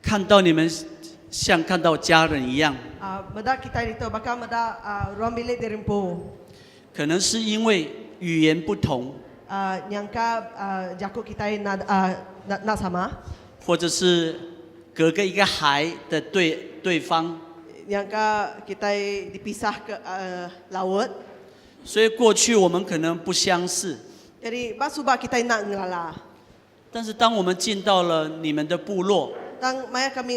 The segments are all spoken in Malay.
看到你们像看到家人一样。Meda kita dito baka meda ruang bilik di rimpu. 可能是因为语言不同， Nyangka Jakub kita nak sama. 或者是隔个一个海的对方， Nyangka kita dipisah ke laut. 所以过去我们可能不相似。 Jadi basubah kita nak ngelala. 但是当我们进到了你们的部落， Tang maya kami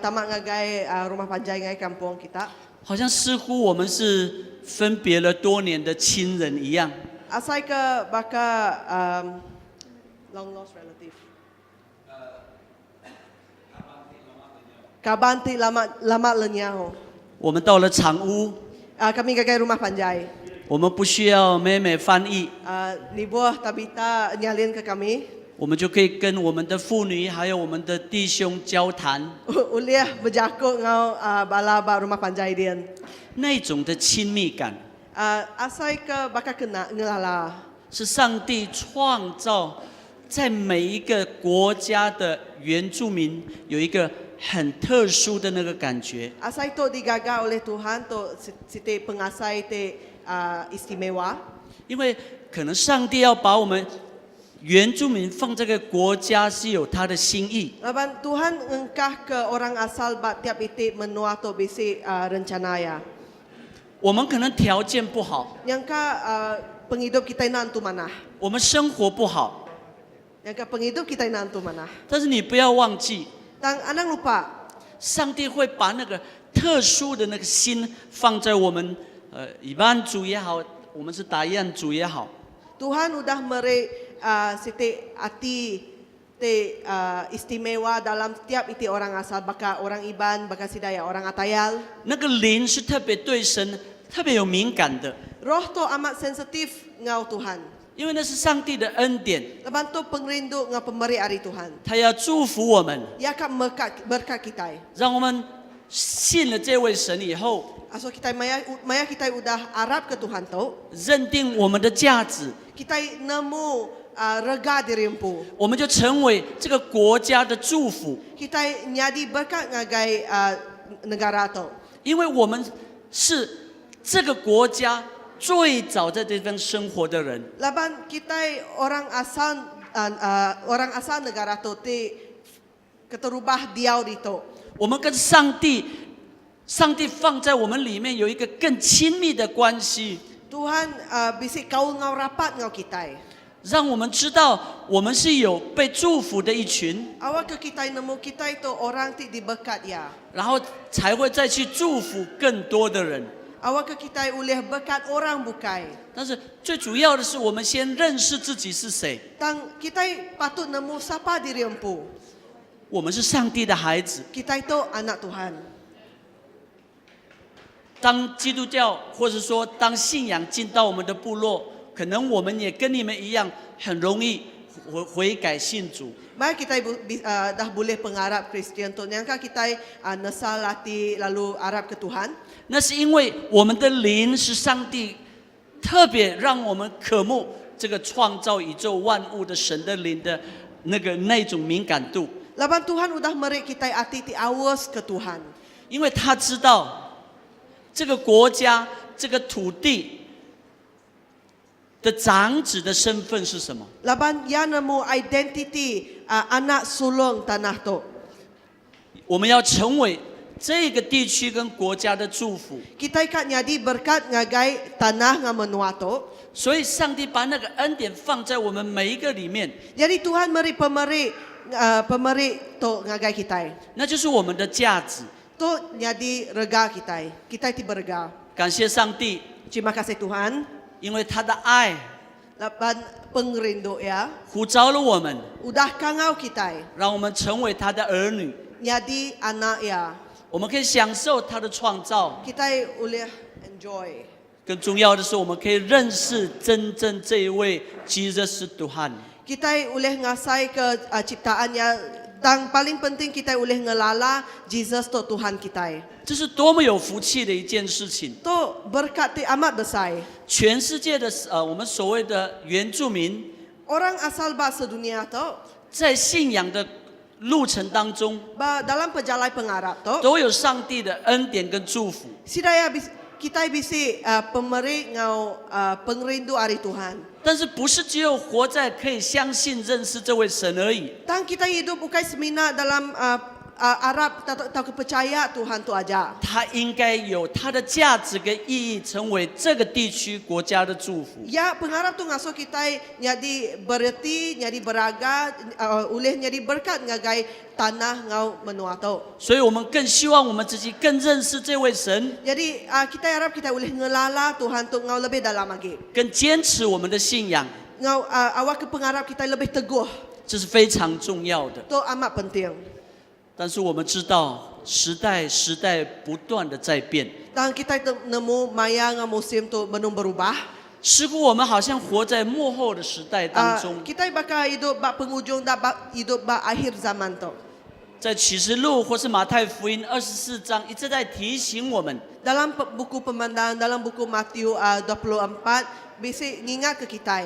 tamak ngagai rumah panjai ngai kampung kita. 好像似乎我们是分别了多年的亲人一样。 Asai ke baka long lost relative. Kabanti lama lenyao. 我们到了长屋， Kami ngagai rumah panjai. 我们不需要妹妹翻译， Nibuah Tabita nyalin ke kami. 我们就可以跟我们的妇女还有我们的弟兄交谈。 Uliah berjakut ngau bala ba rumah panjai dian. 那种的亲密感， Asai ke baka kena ngelala. 是上帝创造在每一个国家的原住民有一个很特殊的那个感觉。 Asai tu digaga oleh Tuhan tu siti pengasai te istimewa. 因为可能上帝要把我们原住民放这个国家是有他的心意。 Laban Tuhan engkah ke orang asal ba tiap itik menua tu bisi rencana ya. 我们可能条件不好， Nyangka penghidup kita nantu mana. 我们生活不好， Nyangka penghidup kita nantu mana. 但是你不要忘记， Tang anang lupa. 上帝会把那个特殊的那个心放在我们以班族也好，我们是达彦族也好， Tuhan udah meri siti ati te istimewa dalam tiap iti orang asal baka orang Iban baka Sidaya orang Atayal. 那个灵是特别对神特别有敏感的， Roh tu amat sensitif ngau Tuhan. 因为那是上帝的恩典， Leban tu pengrindu ngau pemberi ari Tuhan. 他要祝福我们， Ia akan berkat kita. 让我们信了这位神以后， Aso kita maya kita udah Arab ke Tuhan tu. 认定我们的价值， Kita nemu rega di rimpu. 我们就成为这个国家的祝福， Kita nyadi berkat ngagai negara tu. 因为我们是这个国家最早在这边生活的人。 Laban kita orang asal negara tu ti keterubah diau dito. 我们跟上帝放在我们里面有一个更亲密的关系， Tuhan bisik kau ngau rapat ngau kita. 让我们知道我们是有被祝福的一群， Awak ke kita nemu kita itu orang ti diberkat ya. 然后才会再去祝福更多的人。 Awak ke kita oleh berkat orang bukai. 但是最主要的是，我们先认识自己是谁。 Tang kita patut nemu siapa diri empu. 我们是上帝的孩子。 Kita itu anak Tuhan. 当基督教或者说当信仰进到我们的部落，可能我们也跟你们一样，很容易悔改信主。 Mari kita dah boleh pengarap Kristian tu. Nyangka kita nasal hati lalu Arab ke Tuhan. 那是因为我们的灵是上帝特别让我们渴慕这个创造宇宙万物的神的灵的那种敏感度。 Laban Tuhan udah meri kita hati ti awas ke Tuhan. 因为他知道这个国家、这个土地的长子的身份是什么。 Laban ia nemu identity anak sulung tanah tu. 我们要成为这个地区跟国家的祝福。 Kita ikat nyadi berkat ngagai tanah ngamenua tu. 所以上帝把那个恩典放在我们每一个里面， Jadi Tuhan meri pemeri tu ngagai kita. 那就是我们的价值。 Tu nyadi rega kita. Kita ti berega. 感谢上帝， Terima kasih Tuhan. 因为他的爱 Laban pengrindu ya. 呼召了我们， Udah kangau kita. 让我们成为他的儿女。 Nyadi anak ya. 我们可以享受他的创造， Kita boleh enjoy. 更重要的是，我们可以认识真正这一位 Jesus Tuhan。 Kita boleh ngasai ke ciptaannya. Dan paling penting kita boleh ngelala Jesus tu Tuhan kita. 这是多么有福气的一件事情！ Tu berkat ti amat besar. 全世界的我们所谓的原住民， Orang asal bahasa dunia tu 在信仰的路程当中， ba dalam perjalanan pengarap tu 都有上帝的恩典跟祝福。 sidaya kita bisi pemeri ngau pengrindu hari Tuhan. 但是不是只有活在可以相信认识这位神而已？ Tang kita hidup bukan semina dalam Arab atau kepercaya Tuhan tu aja. 它应该有它的价值跟意义，成为这个地区国家的祝福。 Ya pengarap tu ngaso kita nyadi berarti nyadi beraga oleh nyadi berkat ngagai tanah ngau menua tu. 所以我们更希望我们自己更认识这位神， Jadi kita harap kita boleh ngelala Tuhan tu ngau lebih dalam lagi. 更坚持我们的信仰， Ngau awak ke pengarap kita lebih teguh. 这是非常重要的。 Tu amat penting. 但是我们知道，时代不断的在变， Tang kita nemu maya ngau musim tu belum berubah. 似乎我们好像活在末后的时代当中。 Kita bakal hidup bak penghujung dah hidup bak akhir zaman tu. 在启示录或是马太福音24章一直在提醒我们， Dalam buku pemandangan dalam buku Matius 24 bisi ngingat ke kita.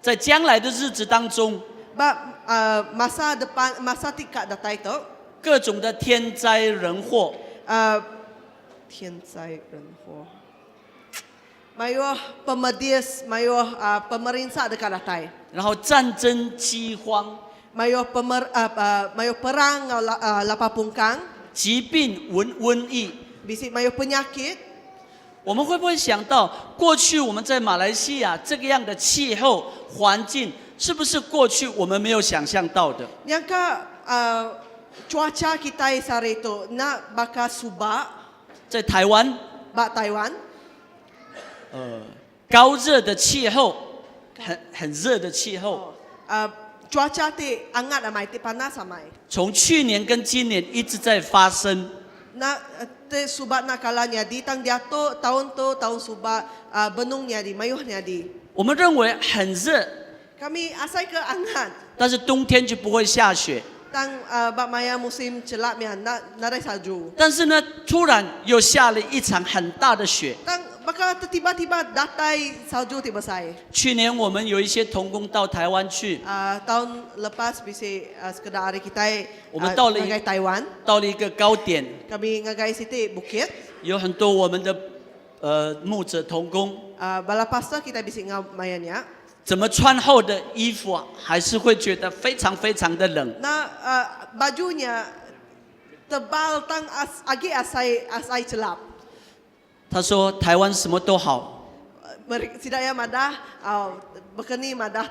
在将来的日子当中， Bak masa depan masa tingkat datang itu 各种的天灾人祸， 天灾人祸. Mayo pemedis, mayo pemerintah dekat datang. 然后战争、饥荒、 Mayo mayo perang lapapungkang, 疾病、瘟疫。 bisi mayo penyakit. 我们会不会想到，过去我们在马来西亚这个样的气候环境，是不是过去我们没有想象到的？ Nyangka cuaca kita sehari itu nak bakal subak 在台湾， bak Taiwan. 高热的气候，很热的气候， Cuaca ti hangat amai ti panas amai. 从去年跟今年一直在发生。 Na te subak nak kalanya di tang dia tu tahun subak benung nya di mayuh nya di. 我们认为很热， Kami asai ke hangat. 但是冬天就不会下雪。 Tang bak maya musim celak mian narai salju. 但是呢，突然又下了一场很大的雪。 Tang bakal tiba-tiba datai salju ti besai. 去年我们有一些童工到台湾去， Tahun lepas bisi sekedar hari kita 我们到了 ngagai Taiwan. 到了一个高点， Kami ngagai siti bukit. 有很多我们的牧者童工， Balapasta kita bisi ngau mayanya. 怎么穿厚的衣服啊，还是会觉得非常非常的冷。 Na bajunya tebal tang agi asai celap. 他说台湾什么都好， Sidaya madah bekeni madah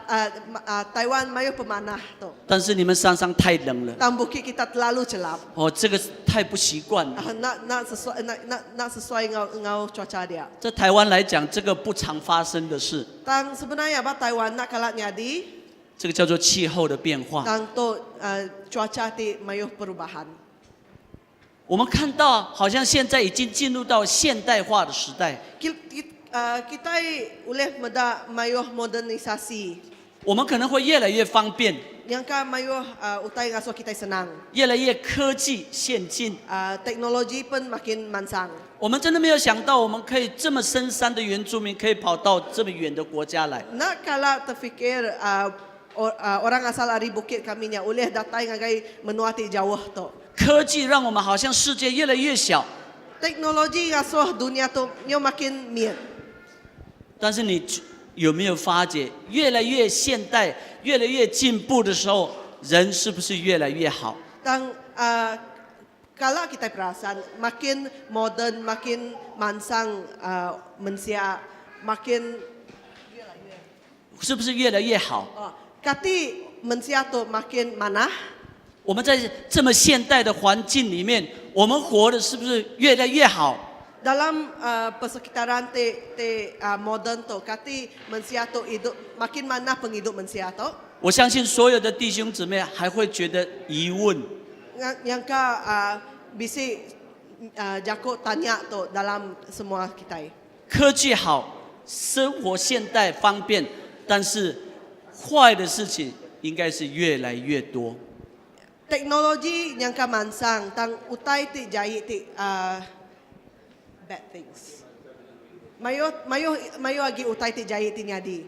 Taiwan mayu pemanah tu. 但是你们山上太冷了， Tang bukit kita terlalu celap. 哦，这个太不习惯了。 Nak sesuai ngau cuaca dia. 在台湾来讲，这个不常发生的事， Tang sebenarnya ba Taiwan nak kalat nyadi 这个叫做气候的变化。 tang tu cuaca ti mayu perubahan. 我们看到，好像现在已经进入到现代化的时代。 Kita oleh meda mayu modernisasi. 我们可能会越来越方便， Yang ka mayu utai ngaso kita senang. 越来越科技先进。 Teknologi pun makin mansang. 我们真的没有想到，我们可以这么深山的原住民，可以跑到这么远的国家来。 Nak kala terfikir orang asal dari bukit kami nya oleh datang ngagai menuati jauh tu. 科技让我们好像世界越来越小， Teknologi ngasuh dunia tu nyo makin miet. 但是你有没有发觉，越来越现代、越来越进步的时候，人是不是越来越好？ Tang kala kita perasan makin modern, makin mansang manusia, makin 是不是越来越好？ kati manusia tu makin manah. 我们在这么现代的环境里面，我们活的是不是越来越好？ Dalam persekitaran te modern tu, kati manusia tu hidup makin manah penghidup manusia tu. 我相信所有的弟兄姊妹还会觉得疑问： Yang ka bisi Jacob tanya tu dalam semua kita. 科技好，生活现代方便，但是坏的事情应该是越来越多。 Teknologi yang ka mansang tang utai ti jai ti bad things. Mayo agi utai ti jai ti nyadi.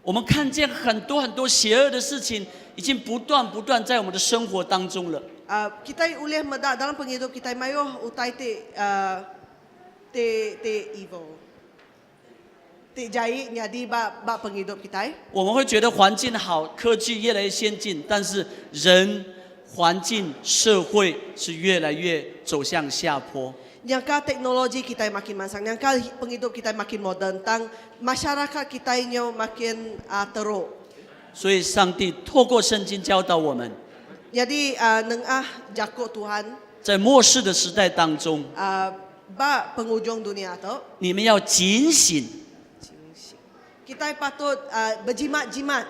我们看见很多很多邪恶的事情，已经不断在我们的生活当中了。Kita boleh meda dalam penghidup kita mayo utai te evil. Te jai nyadi ba penghidup kita. 我们会觉得环境好，科技越来越先进，但是人、环境、社会是越来越走向下坡。Nyangka teknologi kita makin mansang, nyangka penghidup kita makin modern, tang masyarakat kita nyo makin teruk. 所以上帝透过圣经教导我们， Jadi nengah jakut Tuhan 在末世的时代当中， ba penghujung dunia tu, 你们要警醒， kita patut berjimat-jimat.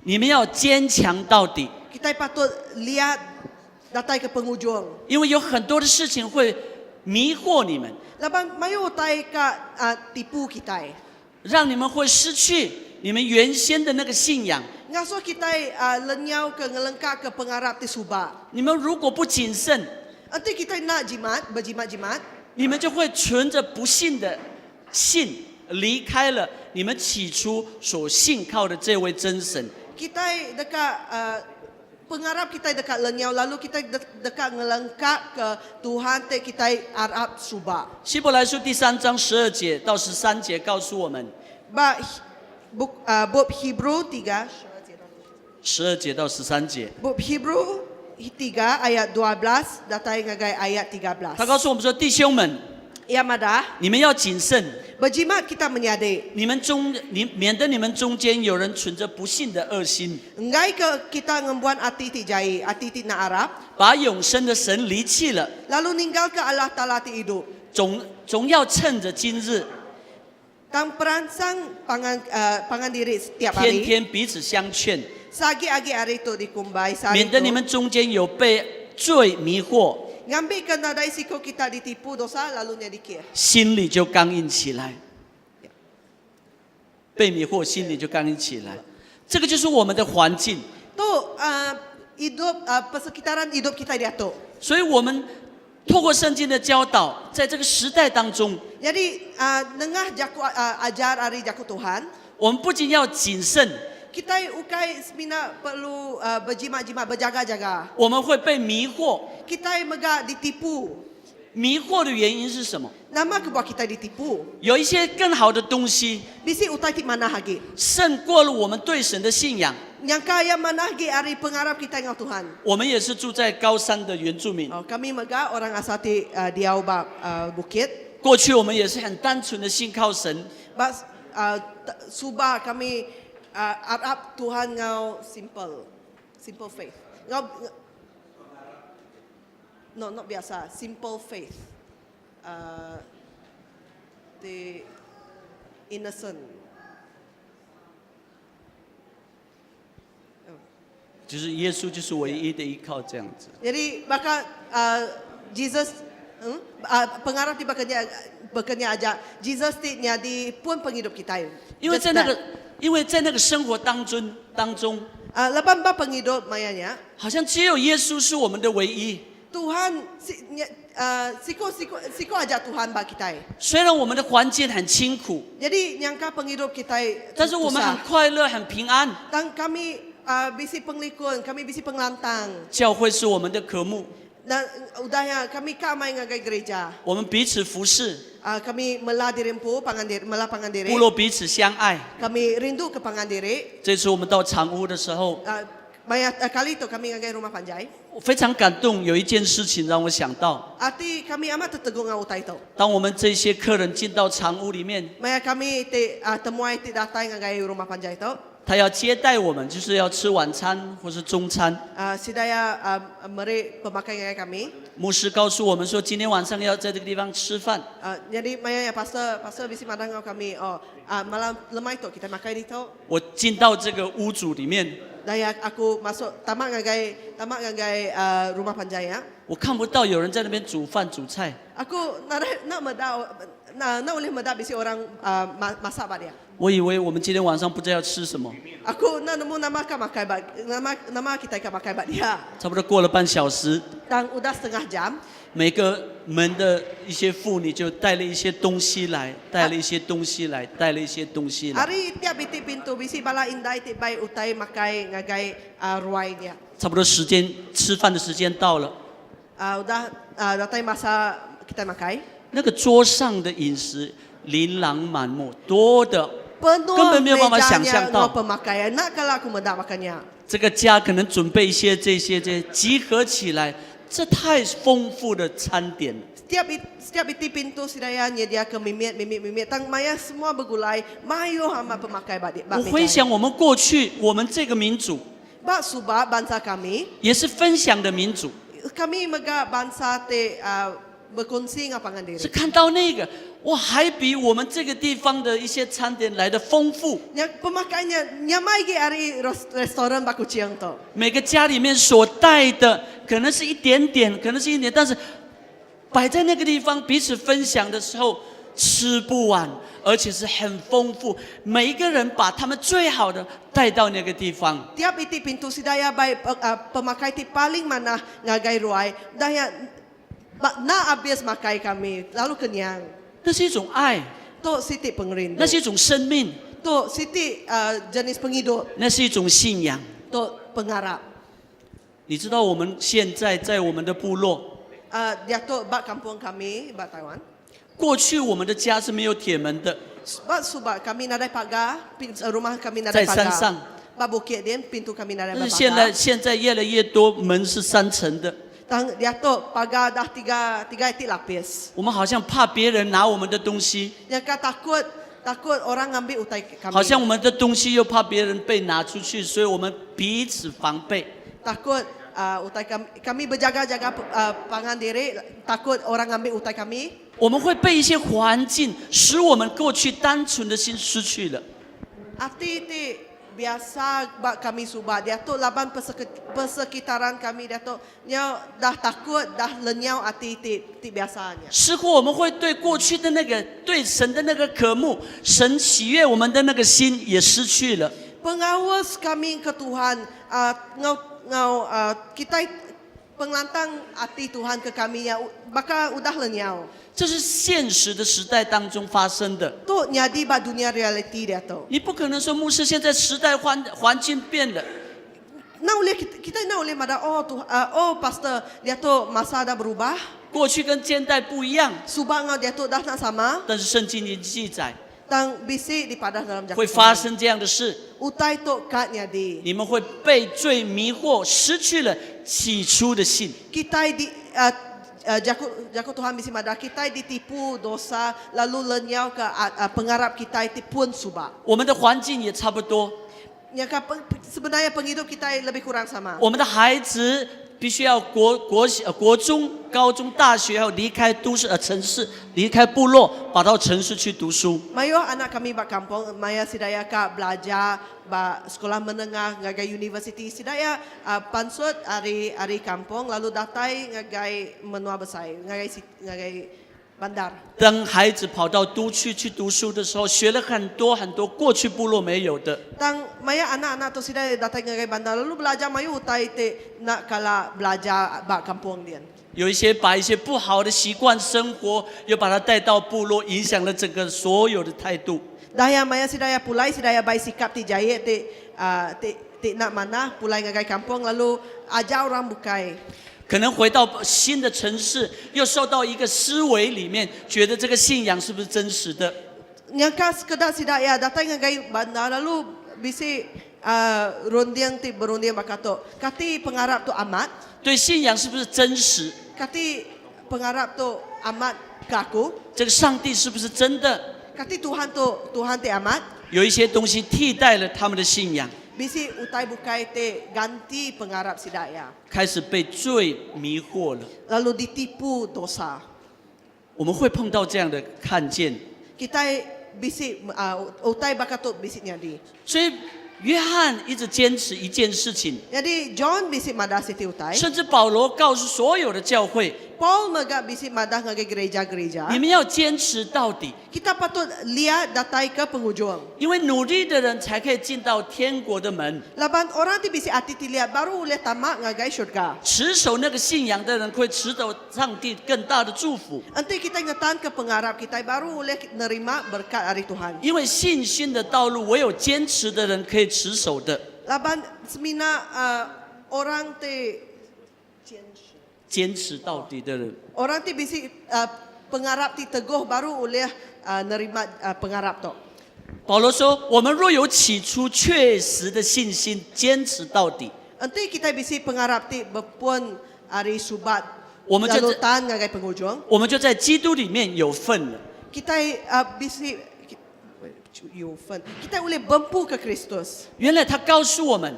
你们要坚强到底， Kita patut lihat datai ke penghujung. 因为有很多的事情会迷惑你们， Laban mayo utai ka tipu kita. 让你们会失去你们原先的那个信仰。 Ngaso kita lenyau ke ngelengkak ke pengarap ti subak. 你们如果不谨慎， Nanti kita nak jimat, berjimat-jimat. 你们就会存着不信的信，离开了你们起初所信靠的这位真神。 Kita dekat pengarap kita dekat lenyau, lalu kita dekat ngelengkak ke Tuhan te kita arab subak. 希伯来书第3章12节到13节告诉我们， Ba bab Hebrew 3, 12节到13节， bab Hebrew 3 ayat 12 datai ngagai ayat 13. 他告诉我们说：“弟兄们， Ya madah, 你们要谨慎， berjimat kita menyade. 免得你们中间有人存着不信的恶心， Ngai ke kita ngembuan ati ti jai, ati ti na Arab, 把永生的神离弃了。 lalu ninggal ke Allah Taala ti hidup. 总要趁着今日， Tang peransang pangan diri setiap 天 hari. 天彼此相劝， Sagi-agi hari tu dikumbai, 免 sari 得你 tu. 们中间有被罪迷惑， Ngambil ke nadai siko kita ditipu dosa, lalu nya dikir. 心里就刚硬起来。被迷惑，心里就刚硬起来。这个就是我们的环境， Tu hidup persekitaran hidup kita diatur. 所以我们透过圣经的教导，在这个时代当中， Jadi nengah jaku ajar hari jaku Tuhan, 我们不仅要谨慎， kita ukai semina perlu berjimat-jimat, berjaga-jaga. 我们会被迷惑。 Kita mega ditipu. 迷惑的原因是什么？ Nama ke buat kita ditipu. 有一些更好的东西， Bisi utai ti mana hagi. 胜过了我们对神的信仰。 Yang kaya mana hagi hari pengarap kita dengan Tuhan. 我们也是住在高山的原住民， Kami mega orang asal ti Diau bukit. 过去我们也是很单纯的信靠神， Bas subah kami arab Tuhan ngau simple faith. Ngau no not biasa, simple faith. The innocent. 就是耶稣就是唯一的依靠这样子。 Jadi bakal Jesus pengarap ti bekerja aja Jesus ti nyadi pun penghidup kita. 因为在那个生活当中， Laban ba penghidup mayanya 好像只有耶稣是我们的唯一。 Tuhan siko aja Tuhan ba kita. 虽然我们的环境很清苦， Jadi nyangka penghidup kita 但是我们很快乐、很平安。 Tang kami bisi penglikun, kami bisi penglantang. 教会是我们的科目， Dan udahnya kami kamai ngagai gereja. 我们彼此服侍， Kami melah dirimpu melah pangan diri. 部落彼此相爱。 Kami rindu ke pangan diri. 这次我们到长屋的时候， Kali itu kami ngagai rumah panjai. 我非常感动。有一件事情让我想到， Ati kami amat tertegung ngau utai itu. 当我们这些客人进到长屋里面， Maya kami temuai ti datang ngagai rumah panjai itu. 他要接待我们，就是要吃晚餐或是中餐。 Sidaya meri pemakai ngagai kami. 牧师告诉我们说，今天晚上要在这个地方吃饭。 Jadi maya ya pastor bisi madang ngau kami. Malam lemai itu kita makai itu. 我进到这个屋主里面， Daya aku masuk tamak ngagai rumah panjai ya. 我看不到有人在那边煮饭煮菜。 Aku nak meda oleh meda bisi orang masak ba dia. 我以为我们今天晚上不知道要吃什么。 Aku nak nemu nama kita ka makai ba dia. 差不多过了半小时， Tang udah setengah jam, 每个门的一些妇女就带了一些东西来，带了一些东西来，带了一些东西来。 hari tiap iti pintu bisi bala indai ti bai utai makai ngagai ruai dia. 差不多时间吃饭的时间到了， Udah datai masa kita makai. 那个桌上的饮食琳琅满目，多的 Penuh 根本没有办法想 mejanya 象到。 ngau pemakaian. Nak kalau aku mendak makannya. 这个家可能准备一些这些集合起来，这太丰富的餐点了。 Setiap iti pintu sidaya nyedia ke mimit. Tang maya semua bergulai. Mayo hama pemakai bak 我回 meja. 想我们过去，我们这个民族 Bak subak bangsa kami. 也是分享的民族， Kami mega bangsa te berkongsi ngapangan 是 diri. 看到那个哇，还比我们这个地方的一些餐点来的丰富。 Yang pemakainya nyamai ge ari restoran baku ciang to. 每个家里面所带的可能是一点点，可能是一点，但是摆在那个地方彼此分享的时候吃不完，而且是很丰富。每一个人把他们最好的带到那个地方。 Tiap iti pintu sidaya bai pemakai ti paling mana ngagai ruai. Daya na habis makai kami lalu kenyang. 那是一种爱， To siti pengerindu. 那是一种生命， To siti jenis penghidup. 那是一种信仰。 To pengarap. 你知道我们现在在我们的部落， Dia to bak kampung kami bak Taiwan. 过去我们的家是没有铁门的， Bak subak kami nadai pagar, rumah kami 在 nadai 山 pagar. 上。 Bak bukit dia pintu kami nadai 但是 pagar. 现在越来越多门是3层的， Tang dia to pagar dah tiga iti lapis. 我们好像怕别人拿我们的东西， Yang ka takut orang ambil utai 好像 kami. 我们的东西又怕别人被拿出去，所以我们彼此防备。 Takut utai kami berjaga-jaga pangan diri, takut orang ambil utai kami. 我们会被一些环境使我们过去单纯的心失去了。 Arti ti biasa bak kami subak dia tu laban persekitaran kami dia tu nya dah takut dah lenyau arti ti biasanya. 似乎我们会对过去的那个对神的那个渴慕，神喜悦我们的那个心也失去了。 Pengawas kami ke Tuhan kita penglantang hati Tuhan ke kami nya bakal udah lenyau. 这是现实的时代当中发生的。 Tu nyadi ba dunia reality dia tu. 你不可能说牧师现在时代环境变了， Nak boleh kita nak boleh mada oh pastor dia tu masa dah berubah. 过去跟现代不一样。 Subang dia tu dah nak sama. 但是圣经已经记载 Tang bisi di padah dalam 会 jakun. 发生这样的事， Utai tu kat nyadi. 你们会被罪迷惑，失去了起初的信。 Kita di jakut Tuhan bisi mada kita ditipu dosa lalu lenyau ke pengarap kita itu pun subak. 我们的环境也差不多， Yang sebenarnya penghidup kita lebih kurang sama. 我们的孩子必须要国中、高中、大学要离开城市，离开部落，跑到城市去读书。 Mayo anak kami bak kampung, maya sidaya ka belajar ba sekolah menengah ngagai university sidaya pansut ari kampung lalu datai ngagai menua besai, ngagai bandar. 当孩子跑到都区去读书的时候，学了很多过去部落没有的。 Tang maya anak-anak tu sidaya datai ngagai bandar lalu belajar mayo utai te nak kala belajar bak kampung dia. 有一些把一些不好的习惯生活，又把它带到部落，影响了整个所有的态度。 Daya maya sidaya pulai sidaya bai sikap ti jayet ti nak mana pulai ngagai kampung lalu ajar orang bukai. 可能回到新的城市，又受到一个思维里面，觉得这个信仰是不是真实的？ Nyangka sekedar sidaya datang ngagai bandar lalu bisi rondiang ti berundiang bakato. Kati pengarap tu amat, 对信仰是不是真实？ kati pengarap tu amat kaku, 这个上帝是不是真的？ kati Tuhan ti amat. 有一些东西替代了他们的信仰， Bisi utai bukai te ganti pengarap sidaya. 开始被罪迷惑了。 Lalu ditipu dosa. 我们会碰到这样的看见， Kita bisi utai bakato bisi nyadi. 所以约翰一直坚持一件事情， Jadi John bisi mada siti utai. 甚至保罗告诉所有的教会， Paul maga bisi madah ngagai gereja-gereja. 你们要坚持到底， Kita patut lihat datai ke penghujung. 因为努力的人才可以进到天国的门。 Laban orang ti bisi ati ti lihat baru boleh tamak ngagai syurga. 持守那个信仰的人会持守上帝更大的祝福， Nanti kita ingatan ke pengarap kita baru boleh nerima berkat dari Tuhan. 因为信心的道路唯有坚持的人可以持守的。 Laban semina orang ti 坚持到底的人， orang ti bisi pengarap ti teguh baru boleh nerima pengarap tu. 保罗说：“我们若有起初确实的信心，坚持到底， Nanti kita bisi pengarap ti berpun hari subat 我们就 lalutan ngagai penghujung. 我们就在基督里面有份了。 Kita bisi kita boleh bempu ke Kristus. 原来他告诉我们，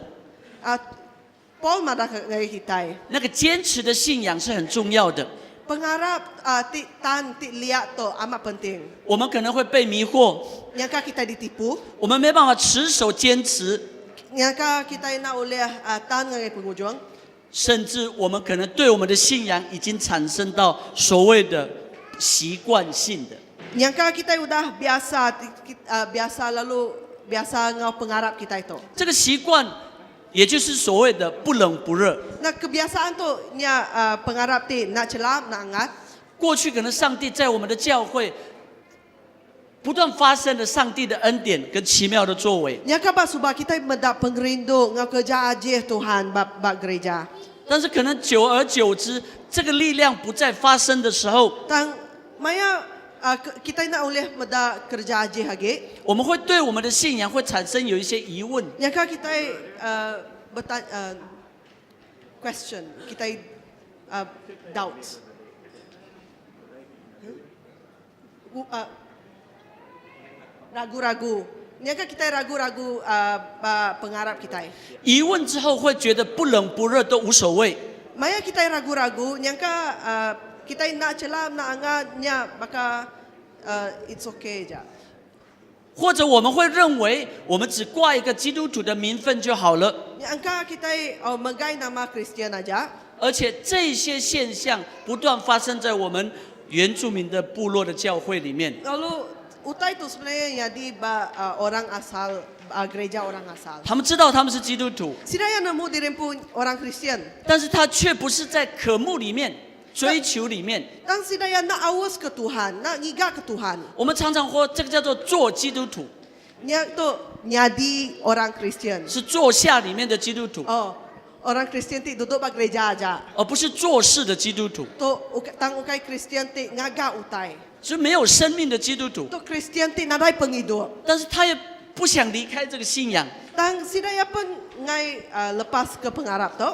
Paul madah ngagai kita. 那个坚持的信仰是很重要的。 Pengarap ti tan ti lihat tu amat penting. 我们可能会被迷惑， Nyangka kita ditipu, 我们没办法持守坚持， nyangka kita nak boleh tan ngagai penghujung. 甚至我们可能对我们的信仰已经产生到所谓的习惯性的。 Nyangka kita udah biasa lalu biasa ngau pengarap kita itu. 这个习惯，也就是所谓的不冷不热。 Nah kebiasaan tu nya pengarap ti nak celap nak angat. 过去可能上帝在我们的教会不断发生了上帝的恩典跟奇妙的作为， Nyangka ba subah kita mendak pengerindu ngau kerja ajih Tuhan bab gereja. 但是可能久而久之，这个力量不再发生的时候， Tang maya kita nak boleh mendak kerja ajih lagi. 我们会对我们的信仰会产生有一些疑问。 Nyangka kita bertanya question, kita doubt. Ragu-ragu. Nyangka kita ragu-ragu pengarap kita. 疑问之后会觉得不冷不热都无所谓， Maya kita ragu-ragu, nyangka kita nak celap nak angat nya maka it's okay je. 或者我们会认为我们只挂一个基督徒的名分就好了， Nyangka kita megai nama Kristian aja. 而且这些现象不断发生在我们原住民的部落的教会里面。 Lalu utai itu sebenarnya jadi orang asal gereja orang asal. 他们知道他们是基督徒， Sidaya nemu dirempu orang Kristian. 但是他却不是在渴慕里面、追求里面。 Dan sidaya nak awas ke Tuhan, nak ngigak ke Tuhan. 我们常常说这个叫做做基督徒， Nya tu nyadi orang Kristian. 是坐下里面的基督徒， Oh, orang Kristian ti duduk ba gereja aja. 而不是做事的基督徒， Tu tang ukai Kristian ti ngaga utai. 是没有生命的基督徒。 Tu Kristian ti nadai penghidup. 但是他也不想离开这个信仰。 Tang sidaya pun ngai lepas ke pengarap tu.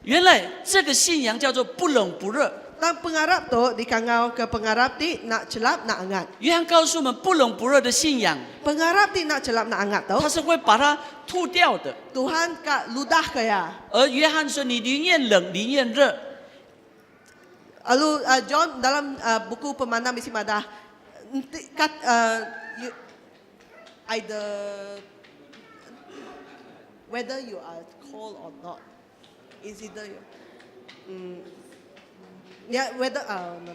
原来这个信仰叫做不冷不热。 Tang pengarap tu dikangau ke pengarap ti nak celap nak angat. 约翰告诉我们，不冷不热的信仰， Pengarap ti nak celap nak angat tu. 它是会把它吐掉的。 Tuhan ka ludah kaya. 而约翰说，你宁愿冷，宁愿热。 Lalu John dalam buku pemanah misi madah kat either whether you are cold or not is either you yeah whether no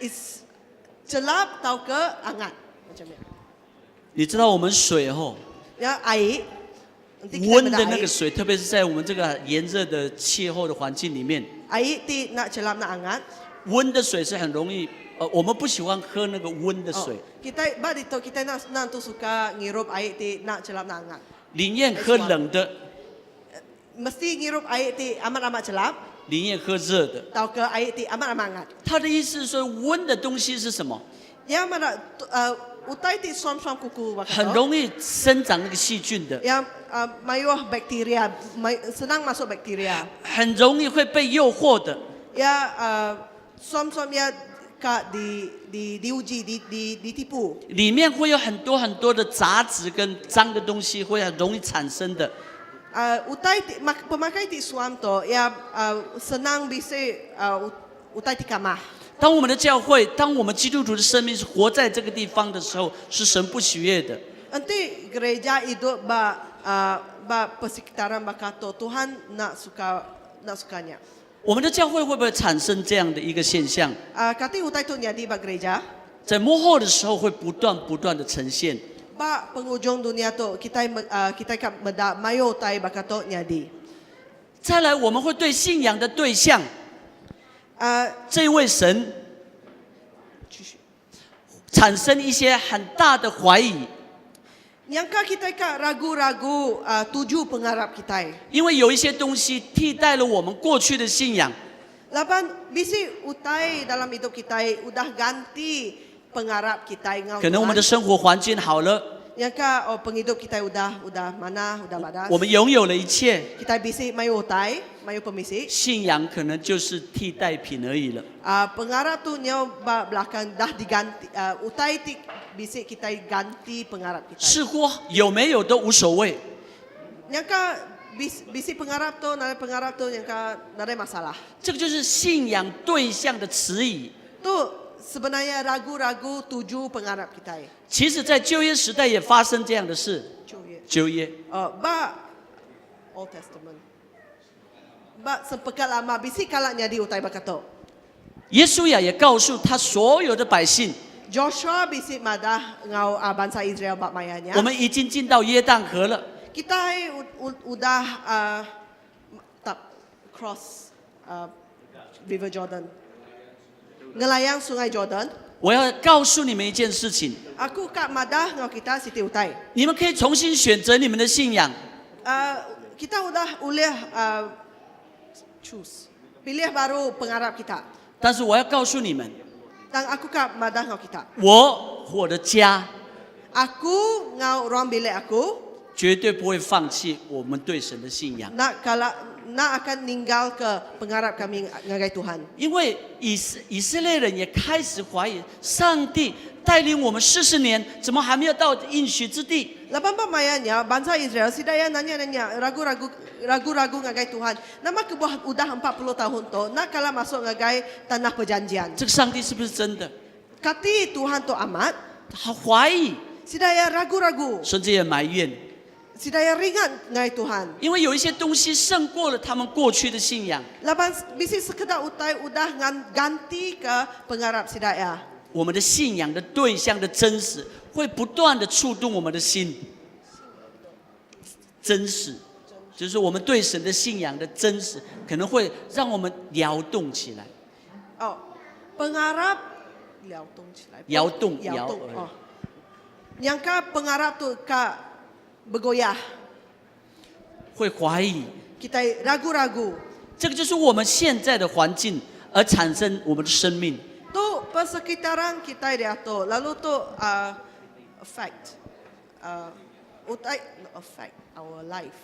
is celap tau ke angat macam ni 你知道我们水ya air nanti kita 温的 benda 那个 air 水，特别是在我们这个炎热的气候的环境里面， air ti nak celap nak angat 温的水是很容易，我们不喜欢喝那个温的水， kita ba dito kita nak tu suka ngirup air ti nak celap nak angat 宁愿喝冷的， mesti ngirup air ti amat-amat celap 宁愿喝热的。 tau ke air ti amat-amat angat. 他的意思是说，温的东西是什么？ Yang mana utai ti suam-suam kuku 很 bakato. 容易生长那个细菌的， Yang mayuh bakteria, senang masuk bakteria. 很容易会被诱惑的。 Ya suam-suam ya ka diuji ditipu. 里面会有很多很多的杂质跟脏的东西，会很容易产生的。 Utai pemakai ti suam to ya senang bisa utai ti kamah. 当我们的教会，当我们基督徒的生命是活在这个地方的时候，是神不喜悦的。 Nanti gereja hidup ba persekitaran bakato Tuhan nak sukanya. 我们的教会会不会产生这样的一个现象？ Kati utai tu nyadi ba gereja. 在末后的时候会不断的呈现。 Ba penghujung dunia tu kita kat meda mayo utai ba kato nyadi. 再来，我们会对信仰的对象，这位神产生一些很大的怀疑， Nyangka kita kat ragu-ragu tuju pengharap kita. 因为有一些东西替代了我们过去的信仰。 Laban bisi utai dalam hidup kita udah ganti pengharap kita ngau. 可能我们的生活环境好了， Nyangka penghidup kita udah mana udah badas. 我们拥有了一切， Kita bisi mayo utai, mayo pemisi. 信仰可能就是替代品而已了。 Pengharap tu nyau belakang dah diganti. Utai ti bisi kita ganti pengharap kita. 似乎有没有都无所谓， Nyangka bisi pengharap tu, nare pengharap tu nyangka nare masalah. 这个就是信仰对象的迟疑。 Tu sebenarnya ragu-ragu tuju pengharap kita. 其实，在旧约时代也发生这样的事。旧约， Ba Old Testament. Ba sepekat lama bisi kalaknya di utai bakato. 耶稣也告诉他所有的百姓， Joshua bisi madah ngau bangsa Israel bab mayanya. 我们已经进到约旦河了。 Kita udah cross River Jordan. Ngelayang Sungai Jordan. 我要告诉你们一件事情， Aku kat madah ngau kita Siti Utai. 你们可以重新选择你们的信仰， Kita udah boleh choose. Pilih baru pengharap kita. 但是我要告诉你们， Dan aku kat madah ngau kita. 我的家 Aku ngau ruang bilik aku 绝对不会放弃我们对神的信仰， nak akan tinggal ke pengharap kami ngagai Tuhan. 因为以色列人也开始怀疑，上帝带领我们40年，怎么还没有到应许之地？ Laban mayanya bangsa Israel sidaya nanya ragu-ragu ngagai Tuhan. Nama kebuah udah 40 tahun tu nak kala masuk ngagai tanah perjanjian. 这个上帝是不是真的？ Kati Tuhan tu amat 他怀疑， sidaya ragu-ragu, 甚至也埋怨， sidaya ringan ngagai Tuhan. 因为有一些东西胜过了他们过去的信仰。 Laban bisi sekedar utai udah ganti ke pengharap sidaya. 我们的信仰的对象的真实，会不断的触动我们的心。真实，就是我们对神的信仰的真实，可能会让我们摇动起来。 Oh, pengharap 摇动起来。摇动。 Oh. Nyangka pengharap tu ka bergoyah. 会怀疑， Kita ragu-ragu. 这个就是我们现在的环境而产生我们的生命。 Tu persekitaran kita dia tu. Lalu tu affect affect our life.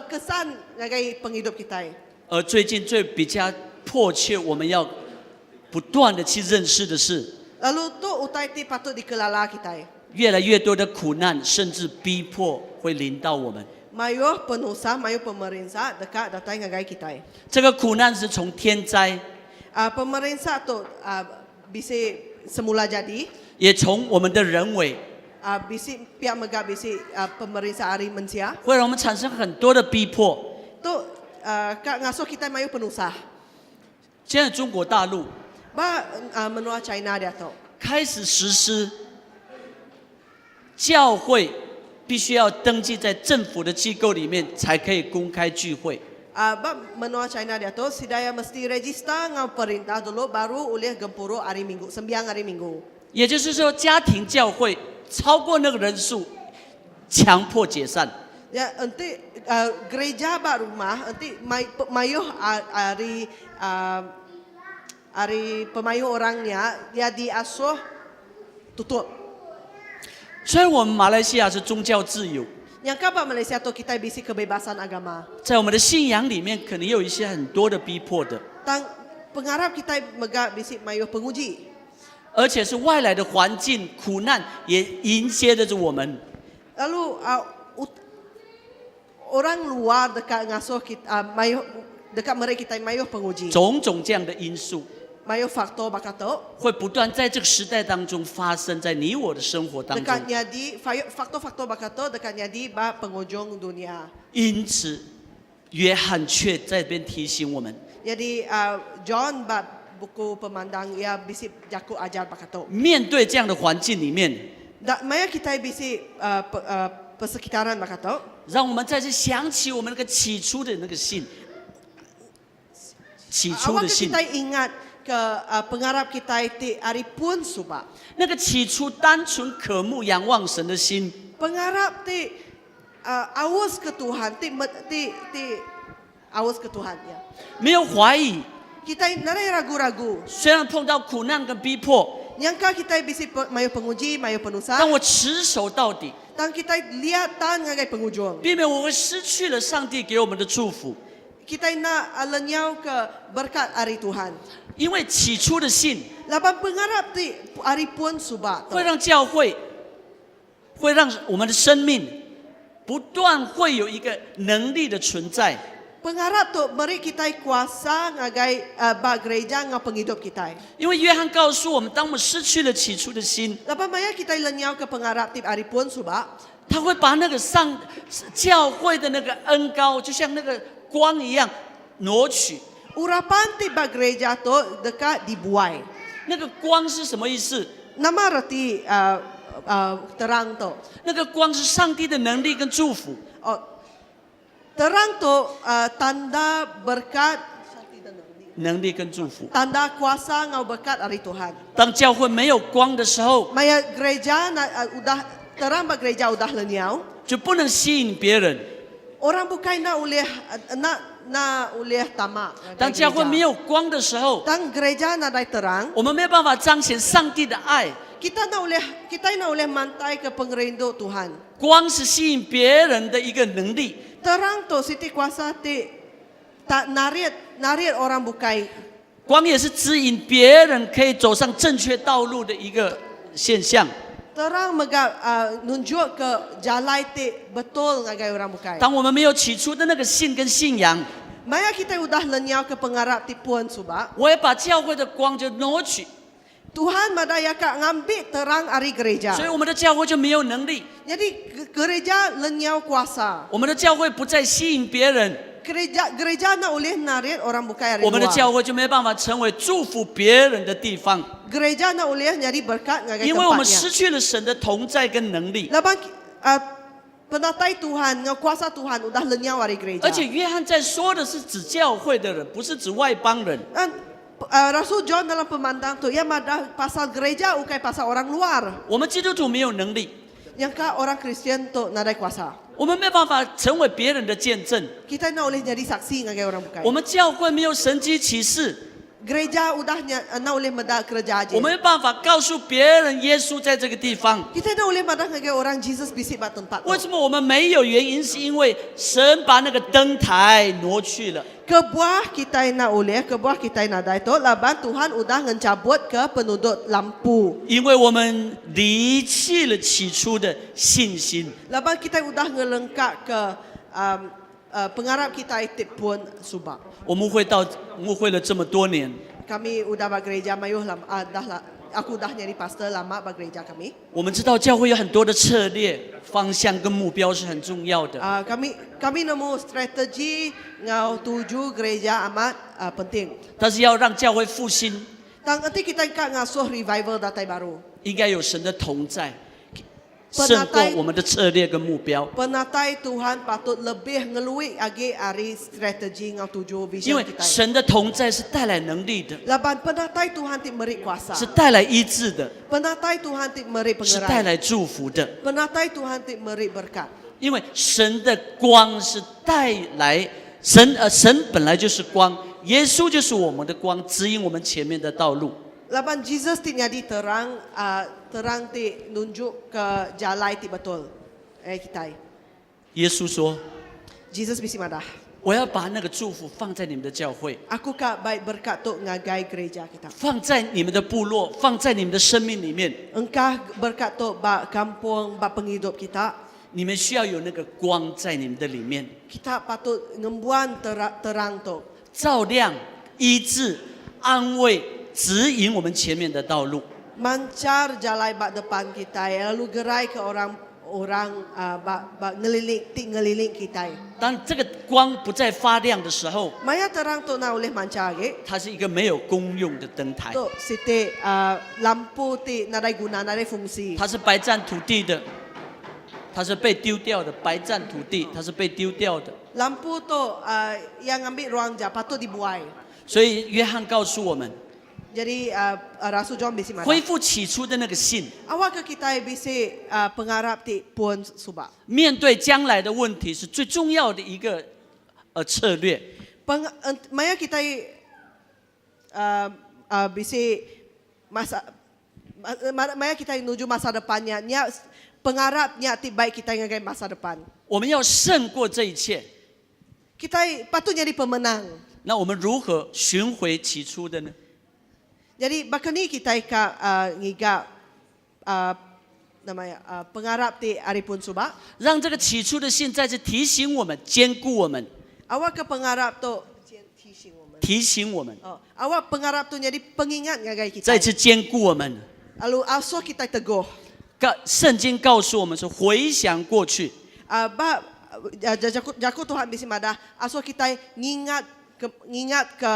Kesan ngagai penghidup kita. 而最近比较迫切，我们要不断的去认识的是， Lalu tu utai ti patut dikelala kita. 越来越多的苦难甚至逼迫会临到我们。 Mayu penusah, mayu pemerintah dekat datang ngagai kita. 这个苦难是从天灾， Pemerintah tu bisi semula jadi. 也从我们的人为， Bisi pihak megah bisi pemerintah hari manusia. 会让我们产生很多的逼迫。 Tu kak ngasuh kita mayu penusah. 现在中国大陆 Ba menua China dia tu. 开始实施，教会必须要登记在政府的机构里面，才可以公开聚会。 Ba menua China dia tu sidaya mesti register ngau perintah dulu baru boleh gempuru hari Minggu, sembiang hari Minggu. 也就是说，家庭教会超过那个人数，强迫解散。 Ya, nanti gereja ba rumah nanti mayuh hari pemayuh orangnya dia diasuh tutup. 虽然我们马来西亚是宗教自由， Yang kapa Malaysia tu kita bisi kebebasan agama. 在我们的信仰里面，可能有一些很多的逼迫的， Tang pengharap kita megah bisi mayuh penguji. 而且是外来的环境苦难也迎接着我们。 Lalu orang luar dekat ngasuh kita mayuh dekat mereka kita mayuh penguji. 种种这样的因素， Mayuh faktor bakato 会不断在这个时代当中发生在你我的生活当中。 dekat nyadi faktor-faktor bakato dekat nyadi ba penghujung dunia. 因此，约翰却在这边提醒我们， Jadi John ba buku pemandang ia bisi jaku ajar bakato. 面对这样的环境里面， Maya kita bisi persekitaran bakato. 让我们再次想起我们那个起初的那个信，起初的 Awak 信， kita ingat ke pengarap kita ti ari pun suba. 那个起初单纯渴慕仰望神的心， Pengarap ti awas ke Tuhan ti awas ke Tuhan ya. 没有怀疑。 Kita narai ragu-ragu. 虽然碰到苦难跟逼迫， Nyangka kita bisi mayo penguji, mayo penusa. 但我持守到底， Tang kita lihat tan ngagai pengujung. 避免我会失去了上帝给我们的祝福。 Kita nak lenyau ke berkat ari Tuhan. 因为起初的信 Laban pengarap ti ari pun suba. 会让教会，会让我们的生命不断会有一个能力的存在。 Pengarap tu mari kita kuasa ngagai ba gereja ngau penghidup kita. 因为约翰告诉我们，当我们失去了起初的心， Laban maya kita lenyau ke pengarap ti ari pun suba. 他会把那个教会的那个恩膏，就像那个光一样挪取。 Urapan ti ba gereja tu dekat dibuai. 那个光是什么意思？ Nama reti terang tu. 那个光是上帝的能力跟祝福。 Oh, terang tu tanda berkat 能力跟祝福。 tanda kuasa ngau berkat dari Tuhan. 当教会没有光的时候， Maya gereja udah terang ba gereja udah lenyau. 就不能吸引别人。 Orang bukan nak uleh tamak. 当教会没有光的时候， Tang gereja nak dai terang. 我们没有办法彰显上帝的爱。 Kita nak uleh mantai ke pengerindu Tuhan. 光是吸引别人的一个能力。 Terang tu siti kuasa ti tak narit orang bukai. 光也是指引别人可以走上正确道路的一个现象。 Terang nunjuk ke jalan ti betul ngagai orang bukai. 当我们没有起初的那个信跟信仰， Maya kita udah lenyau ke pengarap ti puan suba. 我也把教会的光就挪取， Tuhan madaya ka ngambil terang ari gereja. 所以我们的教会就没有能力， Jadi gereja lenyau kuasa. 我们的教会不再吸引别人， Gereja nak uleh narit orang bukai ari 我们的 luar. 教会就没办法成为祝福别人的地方， Gereja nak uleh jadi berkat ngagai 因为我们 tempatnya. 失去了神的同在跟能力。 Laban penatai Tuhan, ngau kuasa Tuhan udah lenyau ari gereja. 而且约翰在说的是指教会的人，不是指外邦人。 Rasul John dalam pemandang tu ia madah pasal gereja ukai pasal orang luar. 我们基督徒没有能力， Yang ka orang Kristian tu nadai kuasa. 我们没办法成为别人的见证， Kita nak oleh jadi saksi ngagai orang bukai. 我们教会没有神迹奇事， Gereja udah nak oleh madah kerja 我 aja. 们没办法告诉别人耶稣在这个地方。 Kita nak oleh madah ngagai orang Jesus bisik bat tempat. 为什么我们没有？原因是因为神把那个灯台挪去了。 Kebuah kita nak oleh, kebuah kita nak dai tu laban Tuhan udah ngencabut ke penudut lampu. 因为我们离弃了起初的信心， Laban kita udah ngelengkak ke pengarap kita itu pun subak. 我们误会了这么多年， Kami udah ba gereja mayuh aku dah nyari pastor lama ba gereja kami. 我们知道教会有很多的策略、方向跟目标是很重要的。 Kami nemu strategi ngau tuju gereja amat penting. 但是要让教会复兴， Tang nanti kita ka ngasuh revival datai baru. 应该有神的同在，胜过我们的策略跟目标。 Penatai Tuhan patut lebih ngelui agi ari strategi ngau tuju 因 vision 为 kita. 神的同在是带来能力的， Laban penatai Tuhan ti meri kuasa. 是带来医治的， Penatai Tuhan ti meri 是带 pengerai. 来祝福的。 Penatai Tuhan ti meri berkat. 因为神的光是带来神本来就是光，耶稣就是我们的光，指引我们前面的道路。 Laban Jesus ti nyadi terang terang ti nunjuk ke jalan ti betul. Kita. 耶稣说 Jesus bisi madah. 我要把那个祝福放在你们的教会， Aku ka baik berkat tu ngagai gereja kita. 放在你们的部落，放在你们的生命里面。 Engkau berkat tu ba kampung ba penghidup kita. 你们需要有那个光在你们的里面， Kita patut ngembuan terang tu. 照亮、医治、安慰、指引我们前面的道路。 Mancar jalan ba depan kita. Lalu gerai ke orang orang ngeliling kita. 当这个光不再发亮的时候， Maya terang tu na oleh mancage. 它是一个没有功用的灯台， Tu siti lampu ti nadai guna nadai fungsi. 它是白占土地的，它是被丢掉的，白占土地，它是被丢掉的。 Lampu tu yang ambil ruang je patut dibuai. 所以约翰告诉我们， Jadi Rasul John bisi 恢 mana? 复起初的那个信， Awak ke kita bisi pengarap ti pun subak. 面对将来的问题是最重要的一个策略。 Maya kita bisi maya kita menuju masa depannya. Nya pengarapnya ti baik kita ngagai masa depan. 我们要胜过这一切， Kita patut jadi pemenang. 那我们如何寻回起初的呢？ Jadi bakani kita ngiga namanya pengarap ti aripun subak. 让这个起初的信再次提醒我们、坚固我们、 Awak ke pengarap tu 提醒我们， awak pengarap tu jadi pengingat ngagai kita. 再次坚固我们。 Lalu asuh kita teguh. 圣经告诉我们说，回想过去， Jaku Tuhan bisi madah asuh kita ngingat ke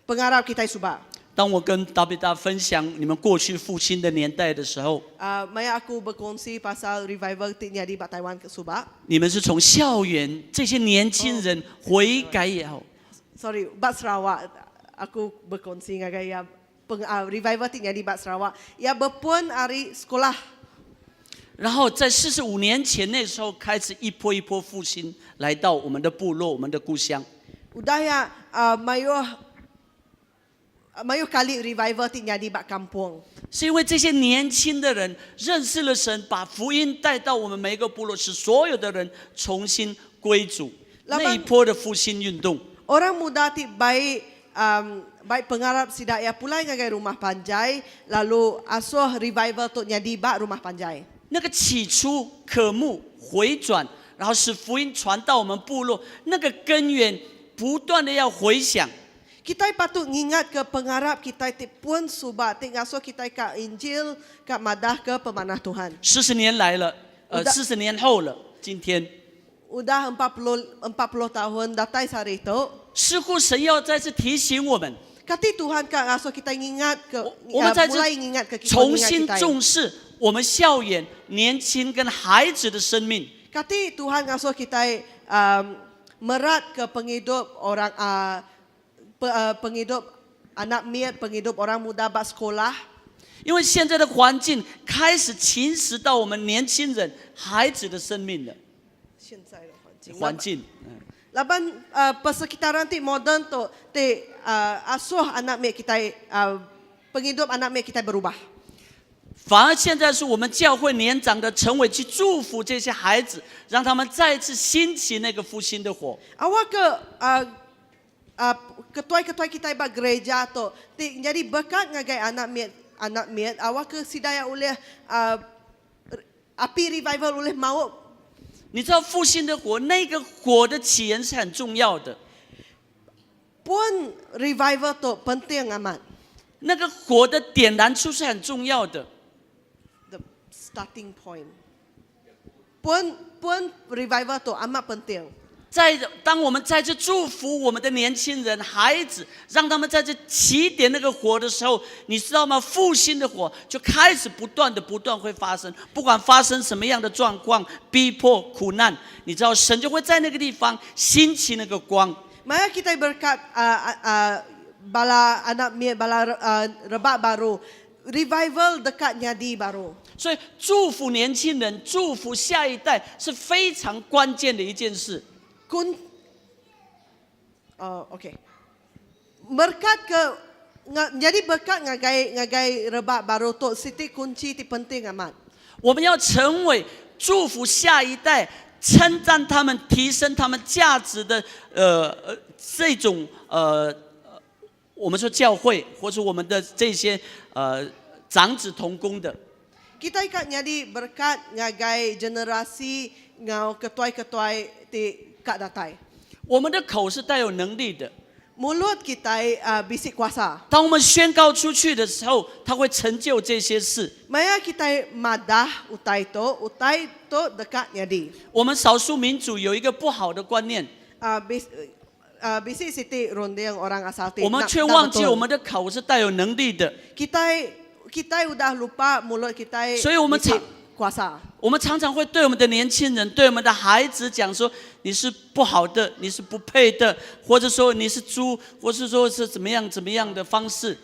pengarap kita subak. 当我跟达比达分享你们过去复兴的年代的时候， Maya aku berkongsi pasal revival ti di Taiwan ke subak. 你们是从校园这些年轻人悔改也好， Sorry, Bat Sarawak aku berkongsi ngagai ya revival ti di Bat Sarawak. Ya berpun hari sekolah. 然后在45年前那时候开始一波一波复兴来到我们的部落、我们的故乡。 Udah ya mayu kali revival ti di Bat Kampung. 是因为这些年轻的人认识了神，把福音带到我们每一个部落，使所有的人重新归主。那一波的复兴运动， Orang muda ti baik pengarap sidak ya pulai ngagai rumah panjai lalu asuh revival tu di Bat rumah panjai. 那个起初渴慕回转，然后使福音传到我们部落，那个根源不断的要回想。 Kita patut ngingat ke pengarap kita ti pun subak ti ngasuh kita ke Injil ke madah ke pemanah Tuhan. 40年来了，40年后了，今天 Udah 40 tahun datai sari tu. 似乎神要再次提醒我们， Kati Tuhan ka ngasuh kita ngingat ke 我们再次 mulai ngingat ke kita 重 ngingat 新 kita. 重视我们校园年轻跟孩子的生命。 Kati Tuhan ngasuh kita merat ke penghidup orang penghidup anak miat, penghidup orang muda bak sekolah. 因为现在的环境开始侵蚀到我们年轻人、孩子的生命了。环境， Laban persekitaran ti modern tu ti asuh anak miat kita penghidup anak miat kita berubah. 反而现在是我们教会年长的成为去祝福这些孩子，让他们再次兴起那个复兴的火。 Awak ke ketua-ketua kita bak gereja tu ti jadi berkat ngagai anak miat awak ke sidaya oleh api revival oleh mau. 你知道复兴的火，那个火的起源是很重要的。 Pun revival tu penting amat. 那个火的点燃出是很重要的。 The starting point. Pun revival tu amat penting. 当我们再次祝福我们的年轻人、孩子，让他们在这起点那个火的时候，你知道吗？复兴的火就开始不断会发生，不管发生什么样的状况、逼迫、苦难，你知道神就会在那个地方兴起那个光。 Maya kita berkat bala anak miat bala rebak baru. Revival dekatnya di baru. 所以祝福年轻人、祝福下一代是非常关键的一件事。 Okay. Berkat ke jadi berkat ngagai rebak baru tu siti kunci ti penting amat. 我们要成为祝福下一代、称赞他们、提升他们价值的这种我们说教会或者我们的这些长子同工的。 Kita ikat jadi berkat ngagai generasi ngau ketuai-ketuai ti kak datai. 我们的口是带有能力的， mulut kita bisik kuasa. 当我们宣告出去的时候，他会成就这些事。 Maya kita madah utai to dekat nyadi. 我们少数民族有一个不好的观念， Bisik Siti Rondeng orang asal 我们却忘记我们的口是带有能力的。 Kita udah lupa mulut kita 所以我们 bisik kuasa. 我们常常会对我们的年轻人、对我们的孩子讲说：“你是不好的，你是不配的，或者说你是猪，或是说是怎么样的方式。”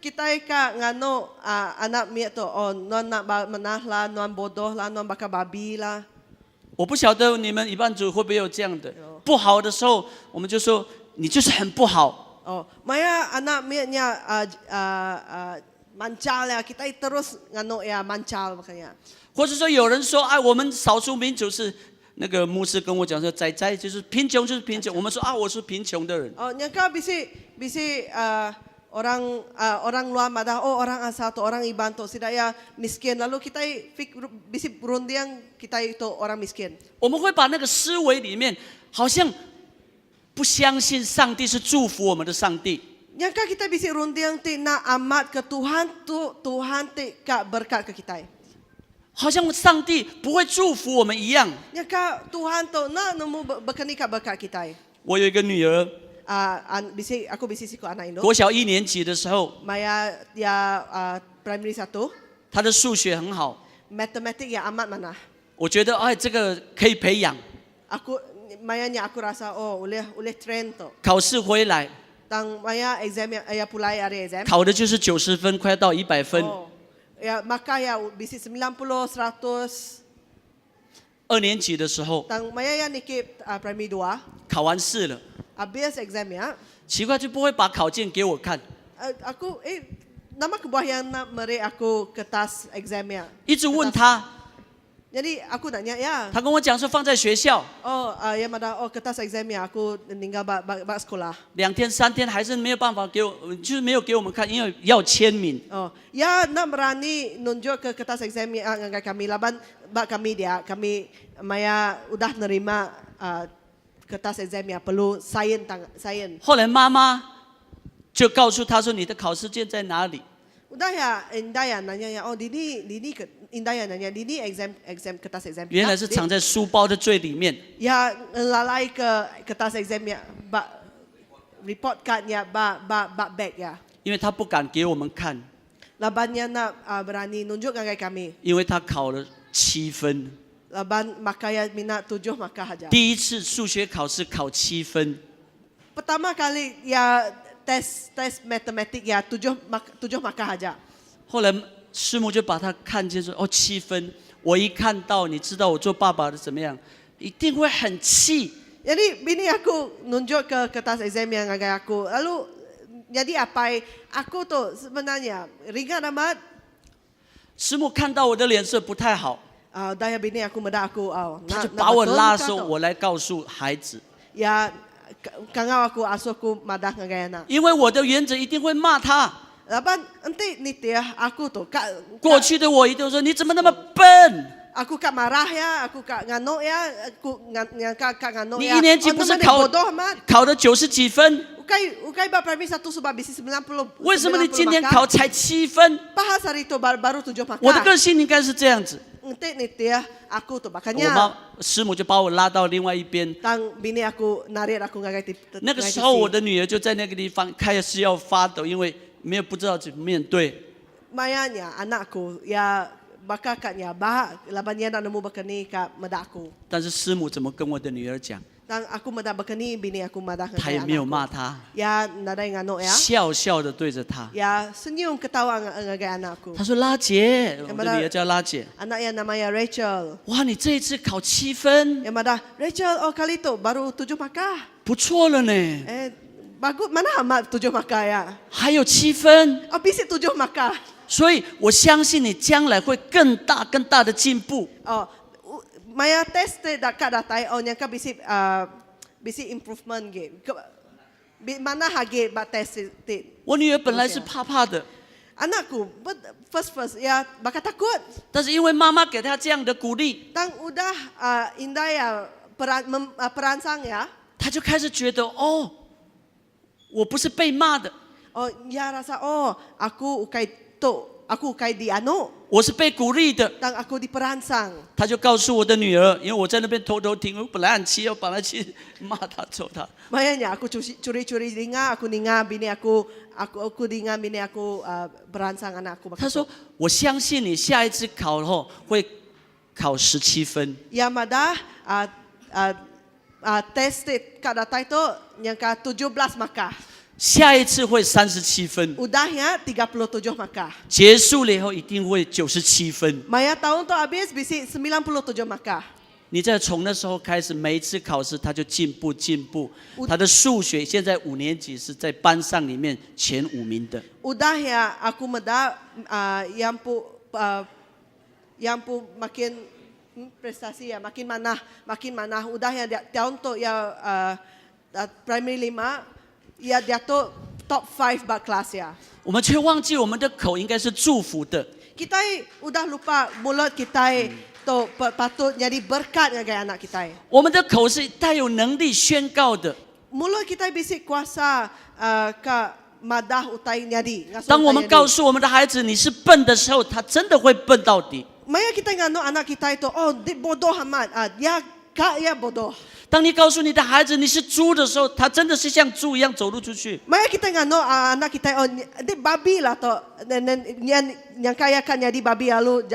Kita ka ngano anak mia to non nak menah lah, non bodoh lah, non bakal babi lah. 我不晓得你们一般组会不会有这样的不好的时候，我们就说你就是很不好。 Maya anak mia nya mancal ya, kita terus ngano ya mancal makanya. 或者说有人说，哎，我们少数民族是那个牧师跟我讲说，仔仔就是贫穷就是贫穷。我们说啊，我是贫穷的人。Nyangka bisi orang luar madah orang asal tu orang Iban tu sidaya miskin lalu kita bisi berundiang kita itu orang miskin. 我们会把那个思维里面好像不相信上帝是祝福我们的上帝。 Nyangka kita bisi rundiang ti na amat ke Tuhan tu Tuhan ti ka berkat ke kita. 好像上帝不会祝福我们一样。 Nyangka Tuhan tu na nemu berkani ka berkat kita. 我有一个女儿， Aku bisi siku anak Indo. 国小1年级的时候， Maya dia primary 1. 她的数学很好， Matematik ya amat mana. 我觉得哎，这个可以培养。 Maya nya aku rasa boleh train tu. 考试回来， Tang Maya exam ya pulai hari exam. 考的就是90分，快要到100分。 Ya maka ya bisi 90 100. 2年级的时候， Tang Maya ya nikip primary 2. 考完试了， Habis exam ya. 奇怪就不会把考卷给我看， Aku nama kebahagiaan nak meri aku kertas exam ya. 一直问他， Jadi aku nanya ya. 他跟我讲说放在学校， Ya mada kertas exam ya aku tinggal bak sekolah. 2天3天还是没有办法给我，就是没有给我们看，因为要签名。 Ya nak berani nunjuk ke kertas exam ya kami laban bak kami dia kami Maya udah nerima kertas exam ya perlu sign. 后来妈妈就告诉他说：“你的考试卷在哪里？” Udah ya Indah ya nanya ya Dini Indah ya nanya Dini exam kertas exam. 原来是藏在书包的最里面。 Ya lalai ke kertas exam ya bak report card ya bak bag ya. 因为他不敢给我们看， Labannya nak berani nunjuk dengan kami. 因为他考了7分。 Laban maka ya minat 7 maka haja. 第一次数学考试考7分， Pertama kali ya tes matematik ya 7 maka haja. 后来师母就把他看见说：“哦，7分。”我一看到，你知道我做爸爸的怎么样，一定会很气。 Jadi bini aku nunjuk ke kertas exam yang ngagai aku. Lalu jadi apa? Aku tu sebenarnya ringan amat. 师母看到我的脸色不太好， Daya bini aku meda aku. 他就把我拉说：“我来告诉孩子。” Ya kangau aku asuhku madah ngagai anak. 因为我的原则一定会骂他。 Laban nanti nitia aku tu 过去的我一定说：“你怎么那么笨？ aku kak marah ya, aku kak ngano ya, aku kak ngano ya. 你1年级不是 bodoh amat. 考的90几分， Ukai ba primary 1 sebab bisi 90. 为什么你今天考才7分？ Bahas hari itu baru 7 maka. 我的个性应该是这样子。 Nanti nitia aku tu 我 makanya 师母就把我拉到另外一边。 tang bini aku narik aku ngagai 那个时候，我的女儿就在那个地方开始要发抖，因为不知道怎么面对。 Mayanya anakku ya bakaknya bah labannya nak nemu bekeni ka medaku. 但是师母怎么跟我的女儿讲？ Tang aku medak bekeni bini aku madah 她也没有骂她， Ya nadai ngano ya. 笑笑的对着她。 Ya senyum ketawa ngagai anakku. 她说：“拉姐，我的女儿叫拉姐。 Anak yang namanya Rachel. 哇，你这一次考7分， Yang madah Rachel kali itu baru 7 maka. 不错了呢。 Bagus mana amat 7 maka ya. 还有7分， Bisik 7 maka. 所以我相信你将来会更大的进步。 Maya test dekat datai nyangka bisik improvement ge. Mana hage ba test ti. 我女儿本来是怕怕的， Anakku first ya bakal takut. 但是因为妈妈给她这样的鼓励， Tang udah Indah ya peransang ya. 她就开始觉得哦，我不是被骂的， Oh, ya rasa aku ukay di ano, 我是被鼓励的。 tang ako di peransang. 他就告诉我的女儿，因为我在那边偷偷听，我本来很气，我本来去骂他、揍他。 Mayanya aku curi-curi dengar, aku dengar bini aku dengar bini aku beransang anak aku. 他说：“我相信你下一次考后会考17分。 Ya madah test kat datai tu yang ka 17 markah. 下一次会37分， Udahnya 37 markah. 结束了以后一定会97分。 Maya tahun tu habis bisi 97 markah. 你再从那时候开始，每一次考试他就进步。他的数学现在5年级是在班上里面前5名的。 Udah ya aku meda yang pu makin prestasi ya makin mana. Udah ya tahun tu ya primary 5 ya dia tu top 5 ba kelas ya. 我们却忘记我们的口应该是祝福的。 Kita udah lupa mulut kita tu patut jadi berkat ngagai anak kita. 我们的口是带有能力宣告的。 Mulut kita bisik kuasa ka madah utai nyadi. 当我们告诉我们的孩子你是笨的时候，他真的会笨到底。 Maya kita ngano anak kita itu dia bodoh amat. Dia kaya bodoh. 当你告诉你的孩子你是猪的时候，他真的是像猪一样走路出去。 Maya kita ngano anak kita dia babi lah to yang kaya kan jadi babi lalu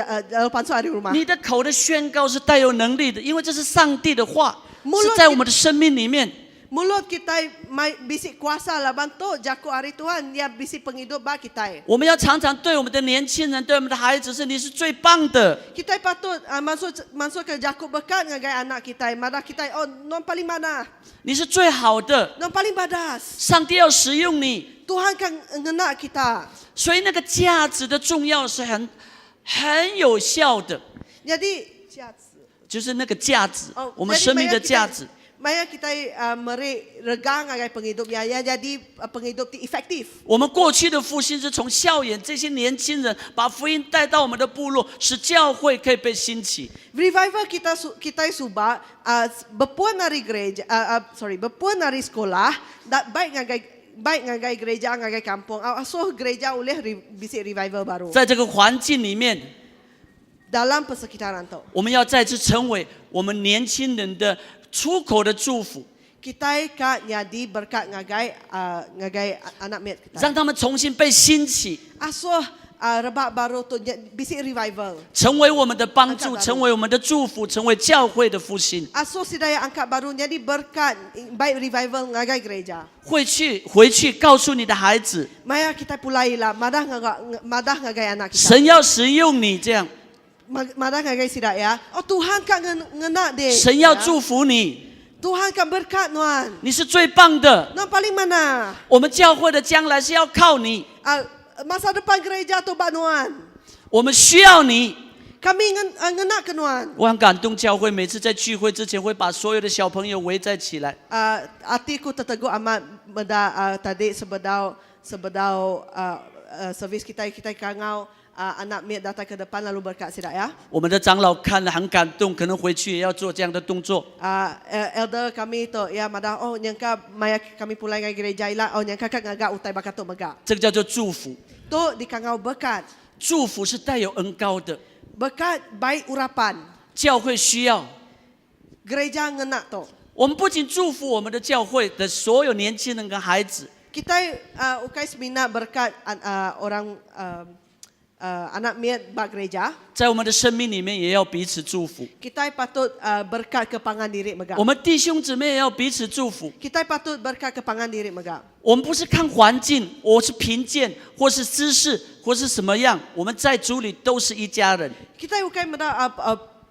pansu di rumah. 你的口的宣告是带有能力的，因为这是上帝的话， Mulut 是在我们的生命里面。 Mulut kita bisik kuasa laban tu jaku hari Tuhan dia bisik penghidup ba kita. 我们要常常对我们的年轻人、对我们的孩子是你是最棒的。 Kita patut masuk ke jaku berkat ngagai anak kita. Madah kita non paling mana? 你是最好的， Non paling badas. 上帝要使用你， Tuhan kan ngena kita. 所以那个价值的重要是很有效的， Jadi 就是那个价值， 我们 jadi 生命的价值。 Maya kita meri regang ngagai penghidup ya jadi penghidup ti efektif. 我们过去的复兴是从校园这些年轻人把福音带到我们的部落，使教会可以被兴起。 Revival kita subah bepuan dari gereja bepuan dari sekolah baik ngagai gereja ngagai kampung asuh gereja oleh bisik revival baru. 在这个环境里面， Dalam persekitaran tu 我们要再次成为我们年轻人的出口的祝福， kita ka nyadi berkat ngagai anak met kita. 让他们重新被兴起， Asuh rebak baru tu bisik revival. 成为我们的帮助，成为我们的祝福，成为教会的复兴。 Asuh sidaya angkat baru jadi berkat baik revival ngagai gereja. 回去告诉你的孩子， Maya kita pulailah madah ngagai anak kita. 神要使用你这样， Madah ngagai sidaya. Tuhan kan ngena deh. 神要祝福你， Tuhan kan berkat nuan. 你是最棒的。 Non paling mana? 我们教会的将来是要靠你， Masa depan gereja tu ba nuan. 我们需要你。 Kami ngena ke nuan. 我很感动，教会每次在聚会之前会把所有的小朋友围在起来。 Hatiku terteguh amat benda tadi sebedau servis kita kangau anak miat datang ke depan lalu berkat sidak ya. 我们的长老看了很感动，可能回去也要做这样的动作。 Elder kami tu ya madah nyangka maya kami pulai ngai gereja ila nyangka kan ngagak utai bakatuk mega. 这个叫做祝福， Tu dikangau berkat. 祝福是带有恩膏的， Berkat baik urapan. 教会需要。 Gereja ngena tu. 我们不仅祝福我们的教会的所有年轻人跟孩子， Kita ukai semina berkat orang anak miat ba gereja. 在我们的生命里面也要彼此祝福。 Kita patut berkat kepangan diri mega. 我们弟兄姊妹也要彼此祝福。 Kita patut berkat kepangan diri mega. 我们不是看环境，我是贫贱，或是知识，或是什么样，我们在主里都是一家人。 Kita ukai meda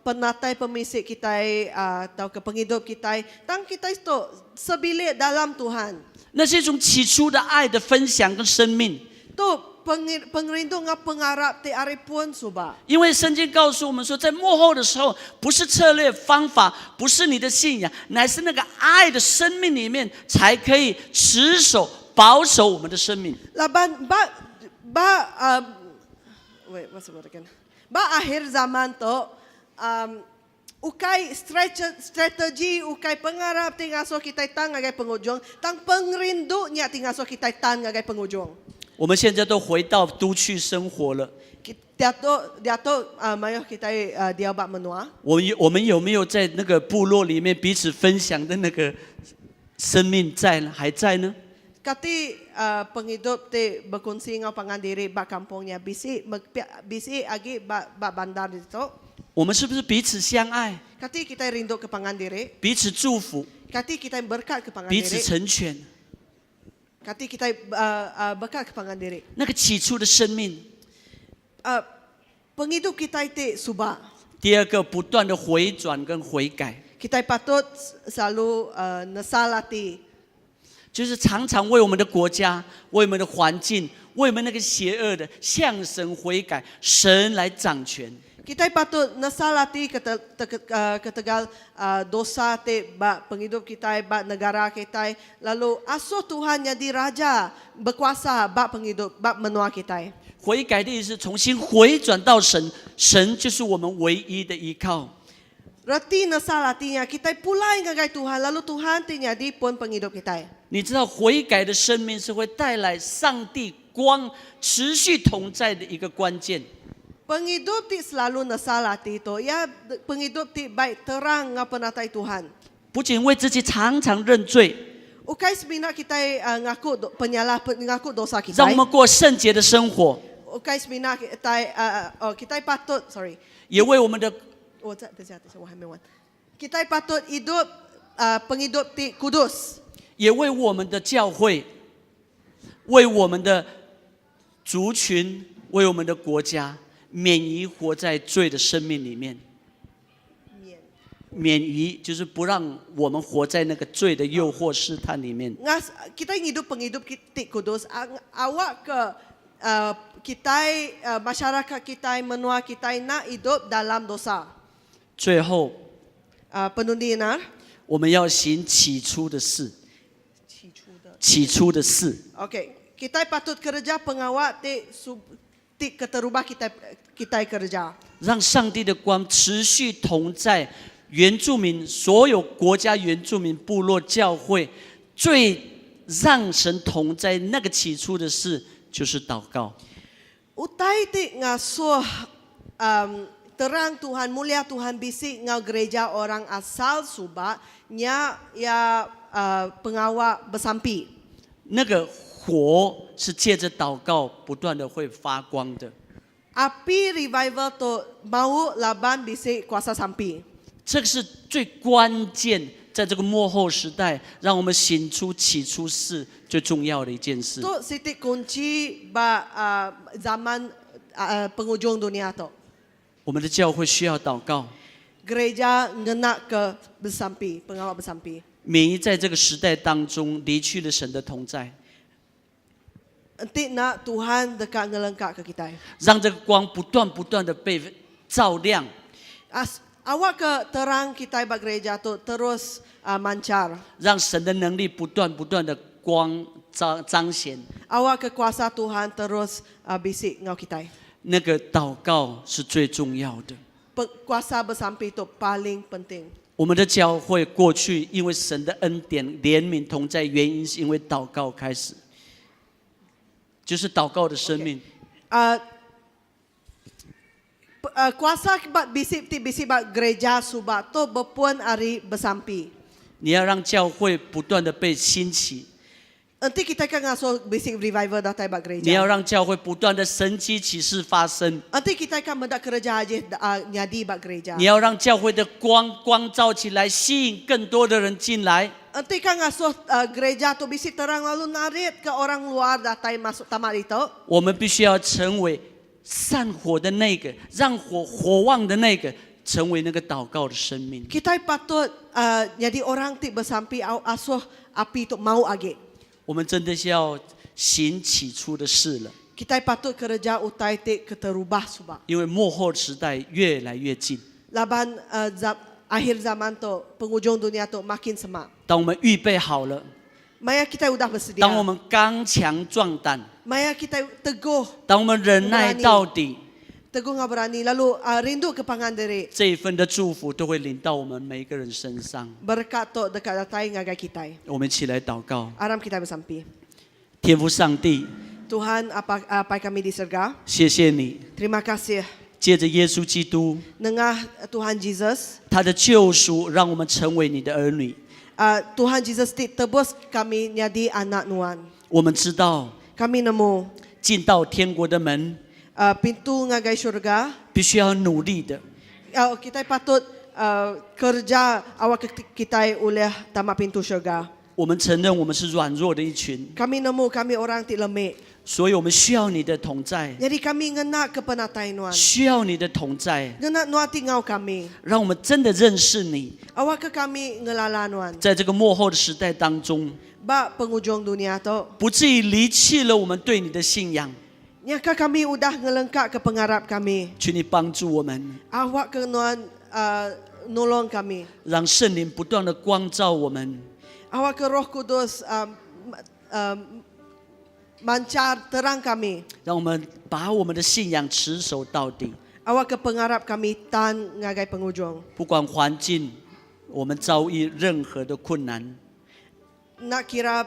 penatai pemisik kita atau ke penghidup kita. Tang kita itu sebilik dalam Tuhan. 那是一种起初的爱的分享跟生命。 Tu pengrindu ngap pengarap ti ari pun suba. 因为圣经告诉我们说，在幕后的时候，不是策略方法，不是你的信仰，乃是那个爱的生命里面，才可以持守、保守我们的生命。 Laban wait what's the word again? Ba akhir zaman tu Ukai strategi, ukai pengarap tingaso kita tang ngagai pengujung, tang pengrindu nya tingaso kita tang ngagai pengujung. 我们现在都回到都区生活了， Diato mayo kita dia bak menua. 我们有没有在那个部落里面彼此分享的那个生命在呢？还在呢？ Kati penghidup te berkongsi ngau pangandiri bak kampungnya bisi agi bak bandar itu. 我们是不是彼此相爱， Kati kita rindu ke pangandiri, 彼此祝福， kati kita berkat ke 彼此 pangandiri, 成全？ kati kita berkat ke pangandiri. 那个起初的生命， Penghidup kita itu subah. 第二个不断的回转跟悔改， Kita patut selalu nasalati. 就是常常为我们的国家、为我们的环境、为我们那个邪恶的向神悔改，神来掌权。 Kita patut nasalati ketegal dosa te bak penghidup kita, bak negara kita. Lalu asuh Tuhan jadi raja berkuasa bak penghidup, bak menua kita. 悔改的意思，重新回转到神，神就是我们唯一的依靠。 Reti nasalatinya kita pulai ngagai Tuhan, lalu Tuhan ti jadi pun penghidup kita. 你知道悔改的生命是会带来上帝光持续同在的一个关键。 Penghidup ti selalu nasalati itu, ya penghidup ti baik terang ngapenatai Tuhan. 不仅为自己常常认罪， Ukai semina kita ngaku dosa 让我 kita. 们过圣洁的生活， Ukai semina kita patut sorry. 也为我们的 我还没完. Kita patut hidup penghidup ti kudus. 也为我们的教会，为我们的族群，为我们的国家，免于活在罪的生命里面。免于就是不让我们活在那个罪的诱惑试探里面。 Kita hidup penghidup ti kudus. Awak ke kita masyarakat kita menua kita nak hidup dalam dosa. 最后， Penundinar. 我们要行起初的事。起初的事。 Okay, kita patut kerja pengawal ti keterubah kita kerja. 让上帝的光持续同在原住民所有国家原住民部落教会，最让神同在那个起初的事就是祷告。 Utai ti ngasuh terang Tuhan, mulia Tuhan bisi ngau gereja orang asal Subak nya ya pengawal bersampi. 那个火是借着祷告不断的会发光的。 Api revival tu mau laban bisi kuasa sampi. 这个是最关键，在这个末后时代，让我们行出起初事最重要的一件事。 Tu titik kunci ba zaman penghujung dunia tu. 我们的教会需要祷告， Gereja ngena ke bersampi, pengawal bersampi. 免于在这个时代当中离去了神的同在， Nanti nak Tuhan dekat ngelengkap ke kita. 让这个光不断的被照亮。 Awak ke terang kita bak gereja tu terus mancar. 让神的能力不断的光彰显。 Awak ke kuasa Tuhan terus bisik ngau kita. 那个祷告是最重要的。 Kuasa bersampi itu paling penting. 我们的教会过去因为神的恩典、怜悯同在，原因是因为祷告开始，就是祷告的生命。 Kuasa bak bisik bak gereja Subak tu berpun hari bersampi. 你要让教会不断的被兴起， Nanti kita kan ngasuh bisik revival datang bak 你要 gereja. 让教会不断的神迹启示发生， Nanti kita kan mendak kerja aja nyadi bak gereja. 你要让教会的光照起来，吸引更多的人进来。 Nanti kan ngasuh gereja tu bisik terang lalu narik ke orang luar datang masuk tamat itu. 我们必须要成为散火的那个，让火旺的那个，成为那个祷告的生命。 Kita patut jadi orang ti bersampi asuh api tu mau age. 我们真的是要行起初的事了， Kita patut kerja utai ti keterubah Subak. 因为末后时代越来越近。 Laban akhir zaman tu, penghujung dunia tu makin semak. 当我们预备好了， Maya kita udah bersedia. 当我们刚强壮胆， Maya kita teguh, 当我们忍耐到底， teguh nga berani, lalu rindu ke pangandiri. 这一份的祝福都会临到我们每一个人身上。 Berkat to dekat datai ngagai kita. 我们一起来祷告。 Aram kita bersampi. 天父上帝， Tuhan apa kami di surga. 谢谢你， Terima kasih. 借着耶稣基督 Nengah Tuhan Jesus. 他的救赎，让我们成为你的儿女。 Tuhan Jesus tebus kami nyadi anak nuan. 我们知道， Kami nemu 进到天国的门， pintu ngagai surga. 必须要努力的。 Kita patut kerja awak kita oleh tamat pintu surga. 我们承认我们是软弱的一群， Kami nemu kami orang ti lemik. 所以我们需要你的同在， Jadi kami ngena ke penatai nuan. 需要你的同在， Ngena nuan tingau kami. 让我们真的认识你。 Awak ke kami ngelala nuan. 在这个末后的时代当中， Ba penghujung dunia tu. 不至于离弃了我们对你的信仰。 Nyaka kami udah ngelengkap ke pengarap kami. 求你帮助我们， Awak ke nuan nolong kami. 让圣灵不断的光照我们， Awak ke Roh Kudus mancar terang kami. 让我们把我们的信仰持守到底。 Awak ke pengarap kami tan ngagai penghujung. 不管环境，我们遭遇任何的困难， Nak kira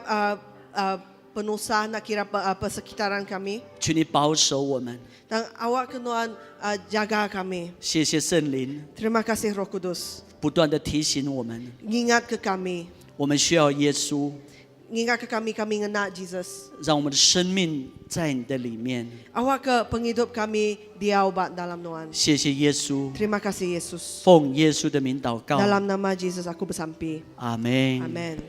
penusah, nak kira persekitaran kami. 求你保守我们。 Dan awak ke nuan jaga kami. 谢谢圣灵， Terima kasih Roh Kudus. 不断的提醒我们， Ngingat ke kami. 我们需要耶稣， Ngingat ke kami ngena Jesus. 让我们的生命在你的里面。 Awak ke penghidup kami diaubat dalam nuan. 谢谢耶稣， Terima kasih Yesus. 奉耶稣的名祷告， Dalam nama Jesus aku bersampi. 阿门。 Amen.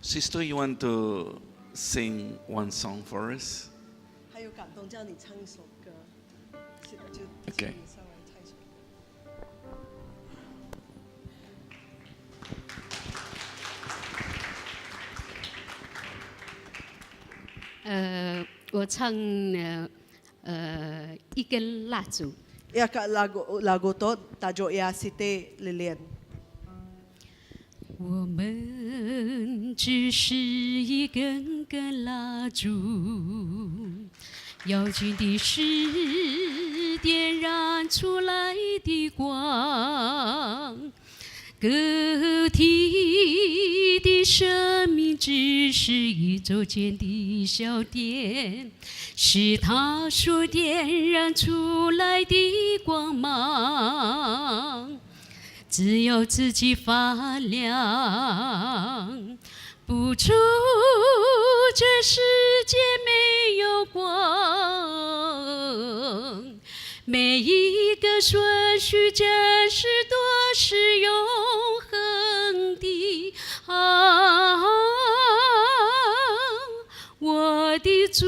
Sister, you want to sing one song for us? 还有感动，叫你唱一首歌。 Okay. Uh, 我唱一根蜡烛。 Ya kak lagu tu tajuk ya Siti Lilian. 我们只是一根根蜡烛，要紧的是点燃出来的光。个体的生命只是宇宙间的小点，是他所点燃出来的光芒。只有自己发亮，不出这世界没有光。每一个顺序真是多是永恒的啊！我的主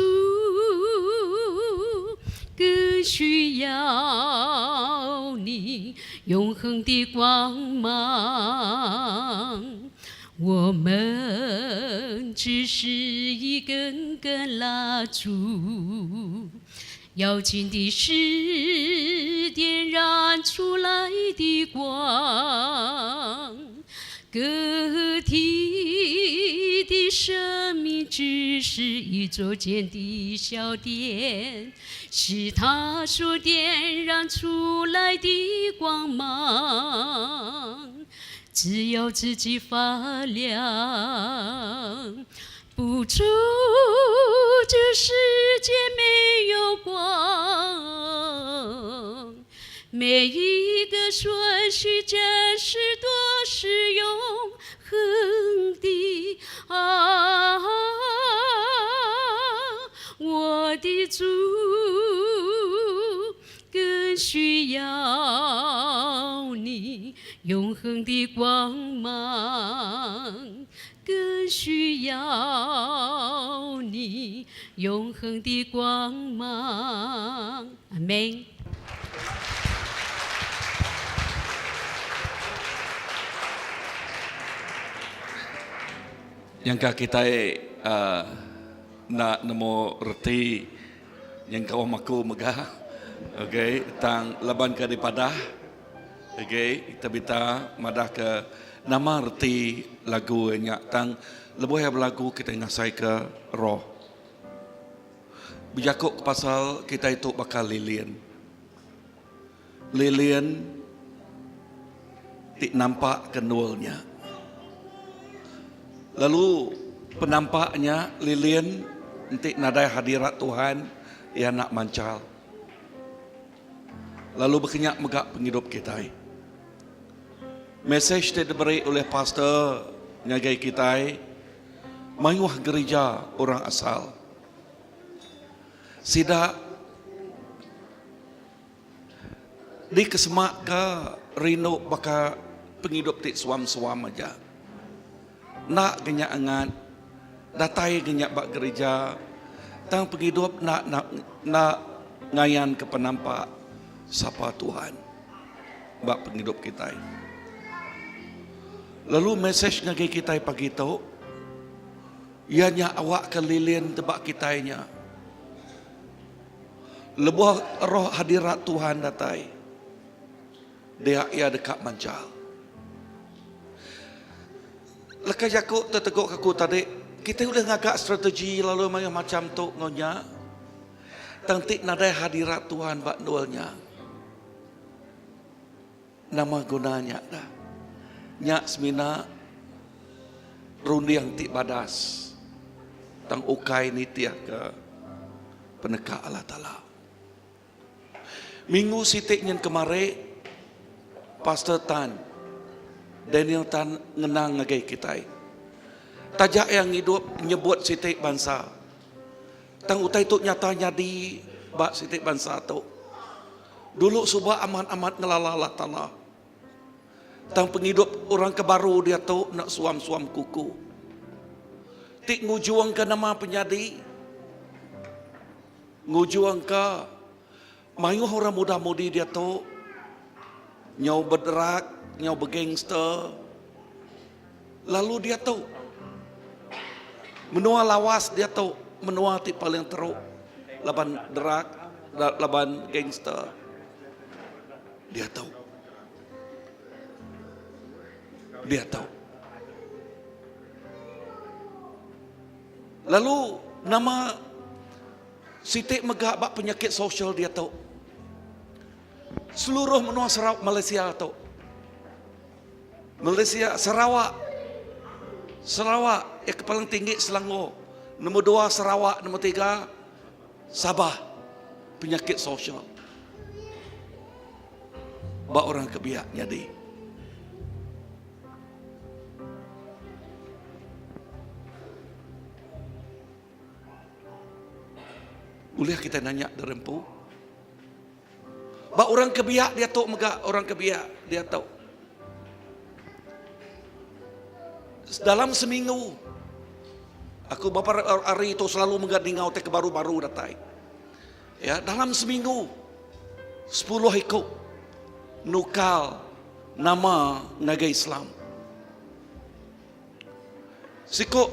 更需要你永恒的光芒。我们只是一根根蜡烛，要紧的是点燃出来的光。个体的生命只是宇宙间的小点，是他所点燃出来的光芒。只要自己发亮，不出这世界没有光。每一个顺序真是多是永恒的啊！我的主更需要你永恒的光芒，更需要你永恒的光芒。阿门。yang kita na namo reti yang kau maku megah, okay, tang laban ka daripada, okay, kita bita madah ke nama reti lagu nya tang lebuh yang lagu kita ngasai ke roh. Bijakuk pasal kita itu bakal lilian. Lilian tik nampak kenulnya. Lalu penampaknya lilian nanti nadai hadirat Tuhan ia nak mancal. Lalu berkenyak megak penghidup kita. Mesej yang diberi oleh pastor ngagai kita, mayuh gereja orang asal. Sida di kesemak ke rino baka penghidup tik suam-suam aja. Nak genyak angan, datai genyak bak gereja, tang penghidup nak ngayan ke penampak sapa Tuhan bak penghidup kita. Lalu mesej ngagai kita pagi tu, ianya awak kelilin tebak kitanya. Lebuh roh hadirat Tuhan datai. Dia ia dekat mancal. Lekas aku terteguk aku tadi, kita udah ngagak strategi lalu macam tu ngonya. Tantik nadai hadirat Tuhan bak nualnya. Nama gunanya dah. Nyak semina rundi yang tik badas. Tang ukai ni tiah ke peneka Allah Ta'ala. Minggu sitik yang kemarin, Pastor Tan, Daniel Tan ngenang ngagai kita. Tajak yang hidup nyebut sitik bangsa. Tang utai tu nyatanya di bak sitik bangsa tu. Dulu subah amat-amat ngelala Allah Ta'ala. Tang penghidup orang kebaru dia tu nak suam-suam kuku. Tik ngujuang ke nama penyadi. Ngujuang ke mayuh orang muda-mudi dia tu nyau berderak, nyau bergangster. Lalu dia tu menua lawas dia tu menua ti paling teruk laban derak, laban gangster. Dia tahu. Dia tahu. Lalu nama sitik megak bak penyakit sosial dia tahu. Seluruh menua Sarawak Malaysia tahu. Malaysia Sarawak yang paling tinggi Selangor. Nombor 2 Sarawak, nombor 3 Sabah. Penyakit sosial. Bak orang kebiak jadi. Boleh kita nanya derempu? Bak orang kebiak dia tahu megak orang kebiak dia tahu. Dalam seminggu aku beberapa hari itu selalu megak dingau te baru-baru datai. Ya, dalam seminggu 10 ikut nukal nama naga Islam. Sikuk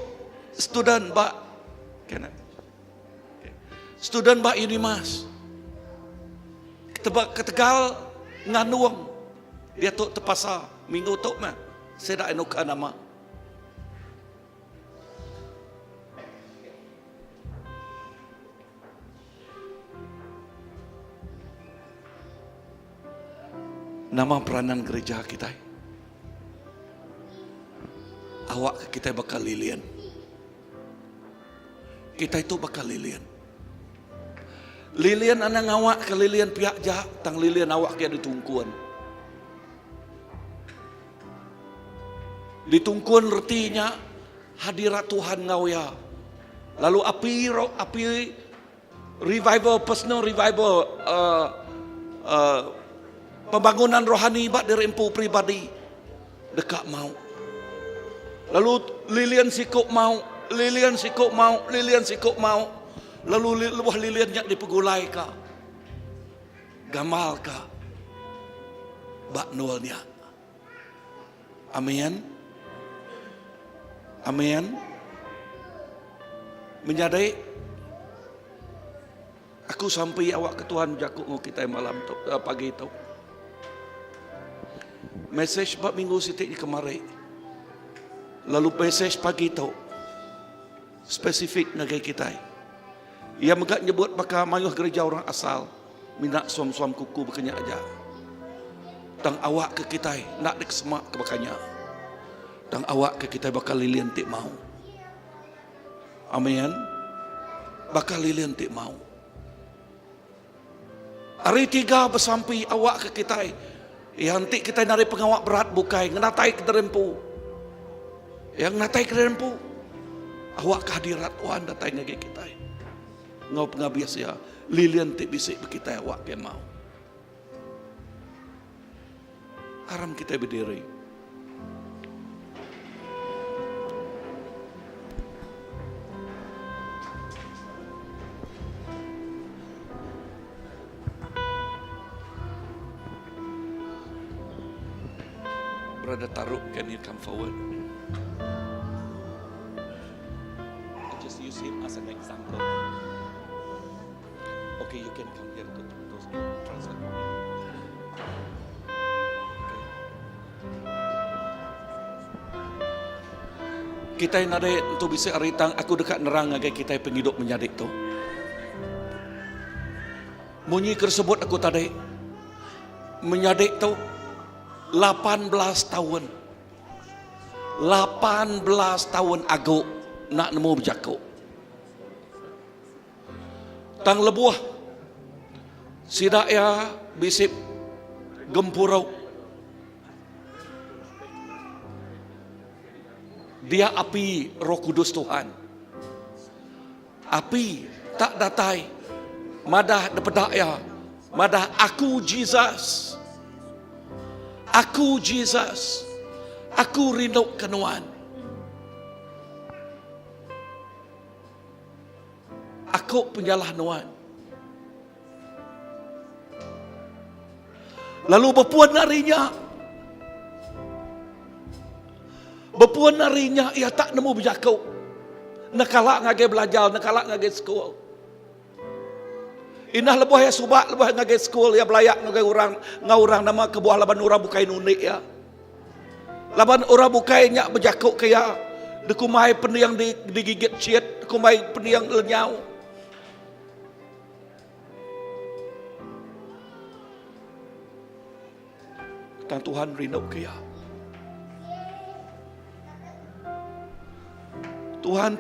student bak kena. Student bak Unimas. Tebak ketegal nganuang. Dia tu terpaksa minggu tu mah. Saya dah enuka nama. Nama peranan gereja kita. Awak kita bakal lilian. Kita itu bakal lilian. Lilian anak awak ke lilian pihak jahat, tang lilian awak kia ditungkuan. Ditungkuan retinya hadirat Tuhan ngau ya. Lalu api revival, personal revival, pembangunan rohani bak dari empu pribadi dekat mau. Lalu lilian sikuk mau. Lalu luah liliannya dipegulai ka. Gamal ka. Bak nualnya. Amin. Amin. Menyadari aku sampai awak ke Tuhan jakuk ngau kita malam tu, pagi tu. Mesej bab minggu sitik di kemarin. Lalu mesej pagi tu spesifik ngagai kita. Ia megak nyebut bakal mayuh gereja orang asal minat suam-suam kuku berkenyak aja. Tang awak ke kita nak dek semak ke bakanya. Tang awak ke kita bakal lilian tik mau. Amin. Bakal lilian tik mau. Hari 3 bersampai awak ke kita. Yang tik kita nari pengawak berat bukai. Ngenatai ke derempu. Yang natai ke derempu. Awak kehadirat Tuhan datai ngagi kita. Ngau pengabias ya. Lilian tik bisik kita awak ke mau. Haram kita berdiri. Brother Taruk, can you come forward? Just use him as an example. Okay, you can come here to translate for me. Kita yang ada untuk bisa aritang, aku dekat nerang agai kita penghidup menyadik tu. Bunyi tersebut aku tadi menyadik tu 18 tahun. 18 tahun aku nak nemu berjakuk. Tang lebuah sidak ya bisip gempurau. Dia api Roh Kudus Tuhan. Api tak datai. Madah depedak ya. Madah aku Jesus. Aku Jesus. Aku rindu kenuan. Aku penyalah nuan. Lalu berpuan harinya. Berpuan harinya ia tak nemu berjakuk. Nakalak ngagai belajar, nakalak ngagai sekolah. Inah lebuh ya subak, lebuh ngagai sekolah ya belayak ngagai orang nama kebuah laban orang bukai nunik ya. Laban orang bukai nyak berjakuk kaya dekumai peniang digigit ciet, dekumai peniang lenyau. Dan Tuhan rindu kaya. Tuhan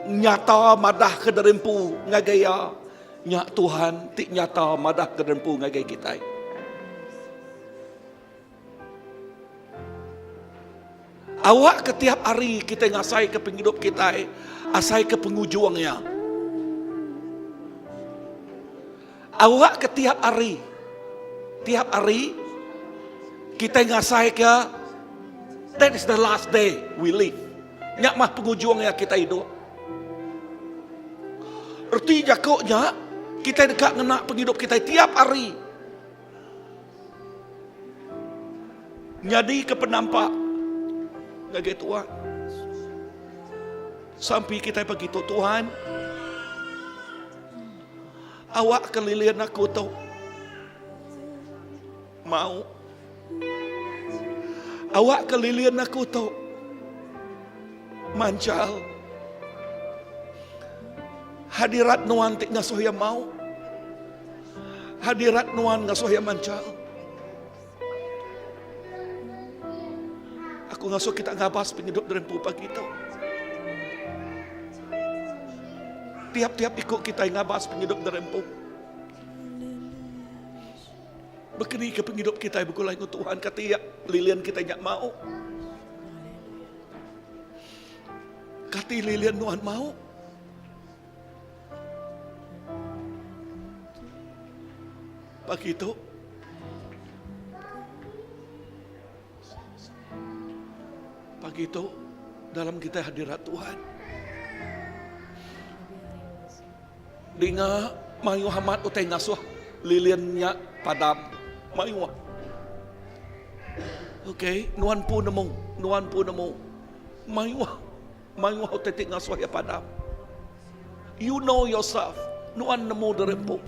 nyata madah ke derempu ngagaya. Nyak Tuhan tik nyata madah ke derempu ngagai kita. Awak ketiap hari kita ngasai ke penghidup kita, asai ke pengujuangnya. Awak ketiap hari, tiap hari kita ngasai ke, that is the last day we live. Nyak mah pengujuangnya kita hidup. Erti jakuknya kita dekat ngena penghidup kita tiap hari. Nyadi ke penampak ngagai Tuhan. Sampai kita begitu Tuhan. Awak kelilian aku tahu. Mau. Awak kelilian aku tahu. Mancal. Hadirat nuan tik ngasuh yang mau. Hadirat nuan ngasuh yang mancal. Aku ngasuh kita ngabas penghidup derempu pagi itu. Tiap-tiap ikut kita ngabas penghidup derempu. Bekeni ke penghidup kita bukulai ku Tuhan katiak lilian kita nyak mau. Kati lilian nuan mau. Pagi itu dalam kita hadirat Tuhan Dinga mayu hamat utai ngasuh liliannya padam mayu. Okay, nuan pu nemu mayu utai tik ngasuh ya padam. You know yourself. Nuan nemu derempuk.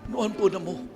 Nuan pun nemu.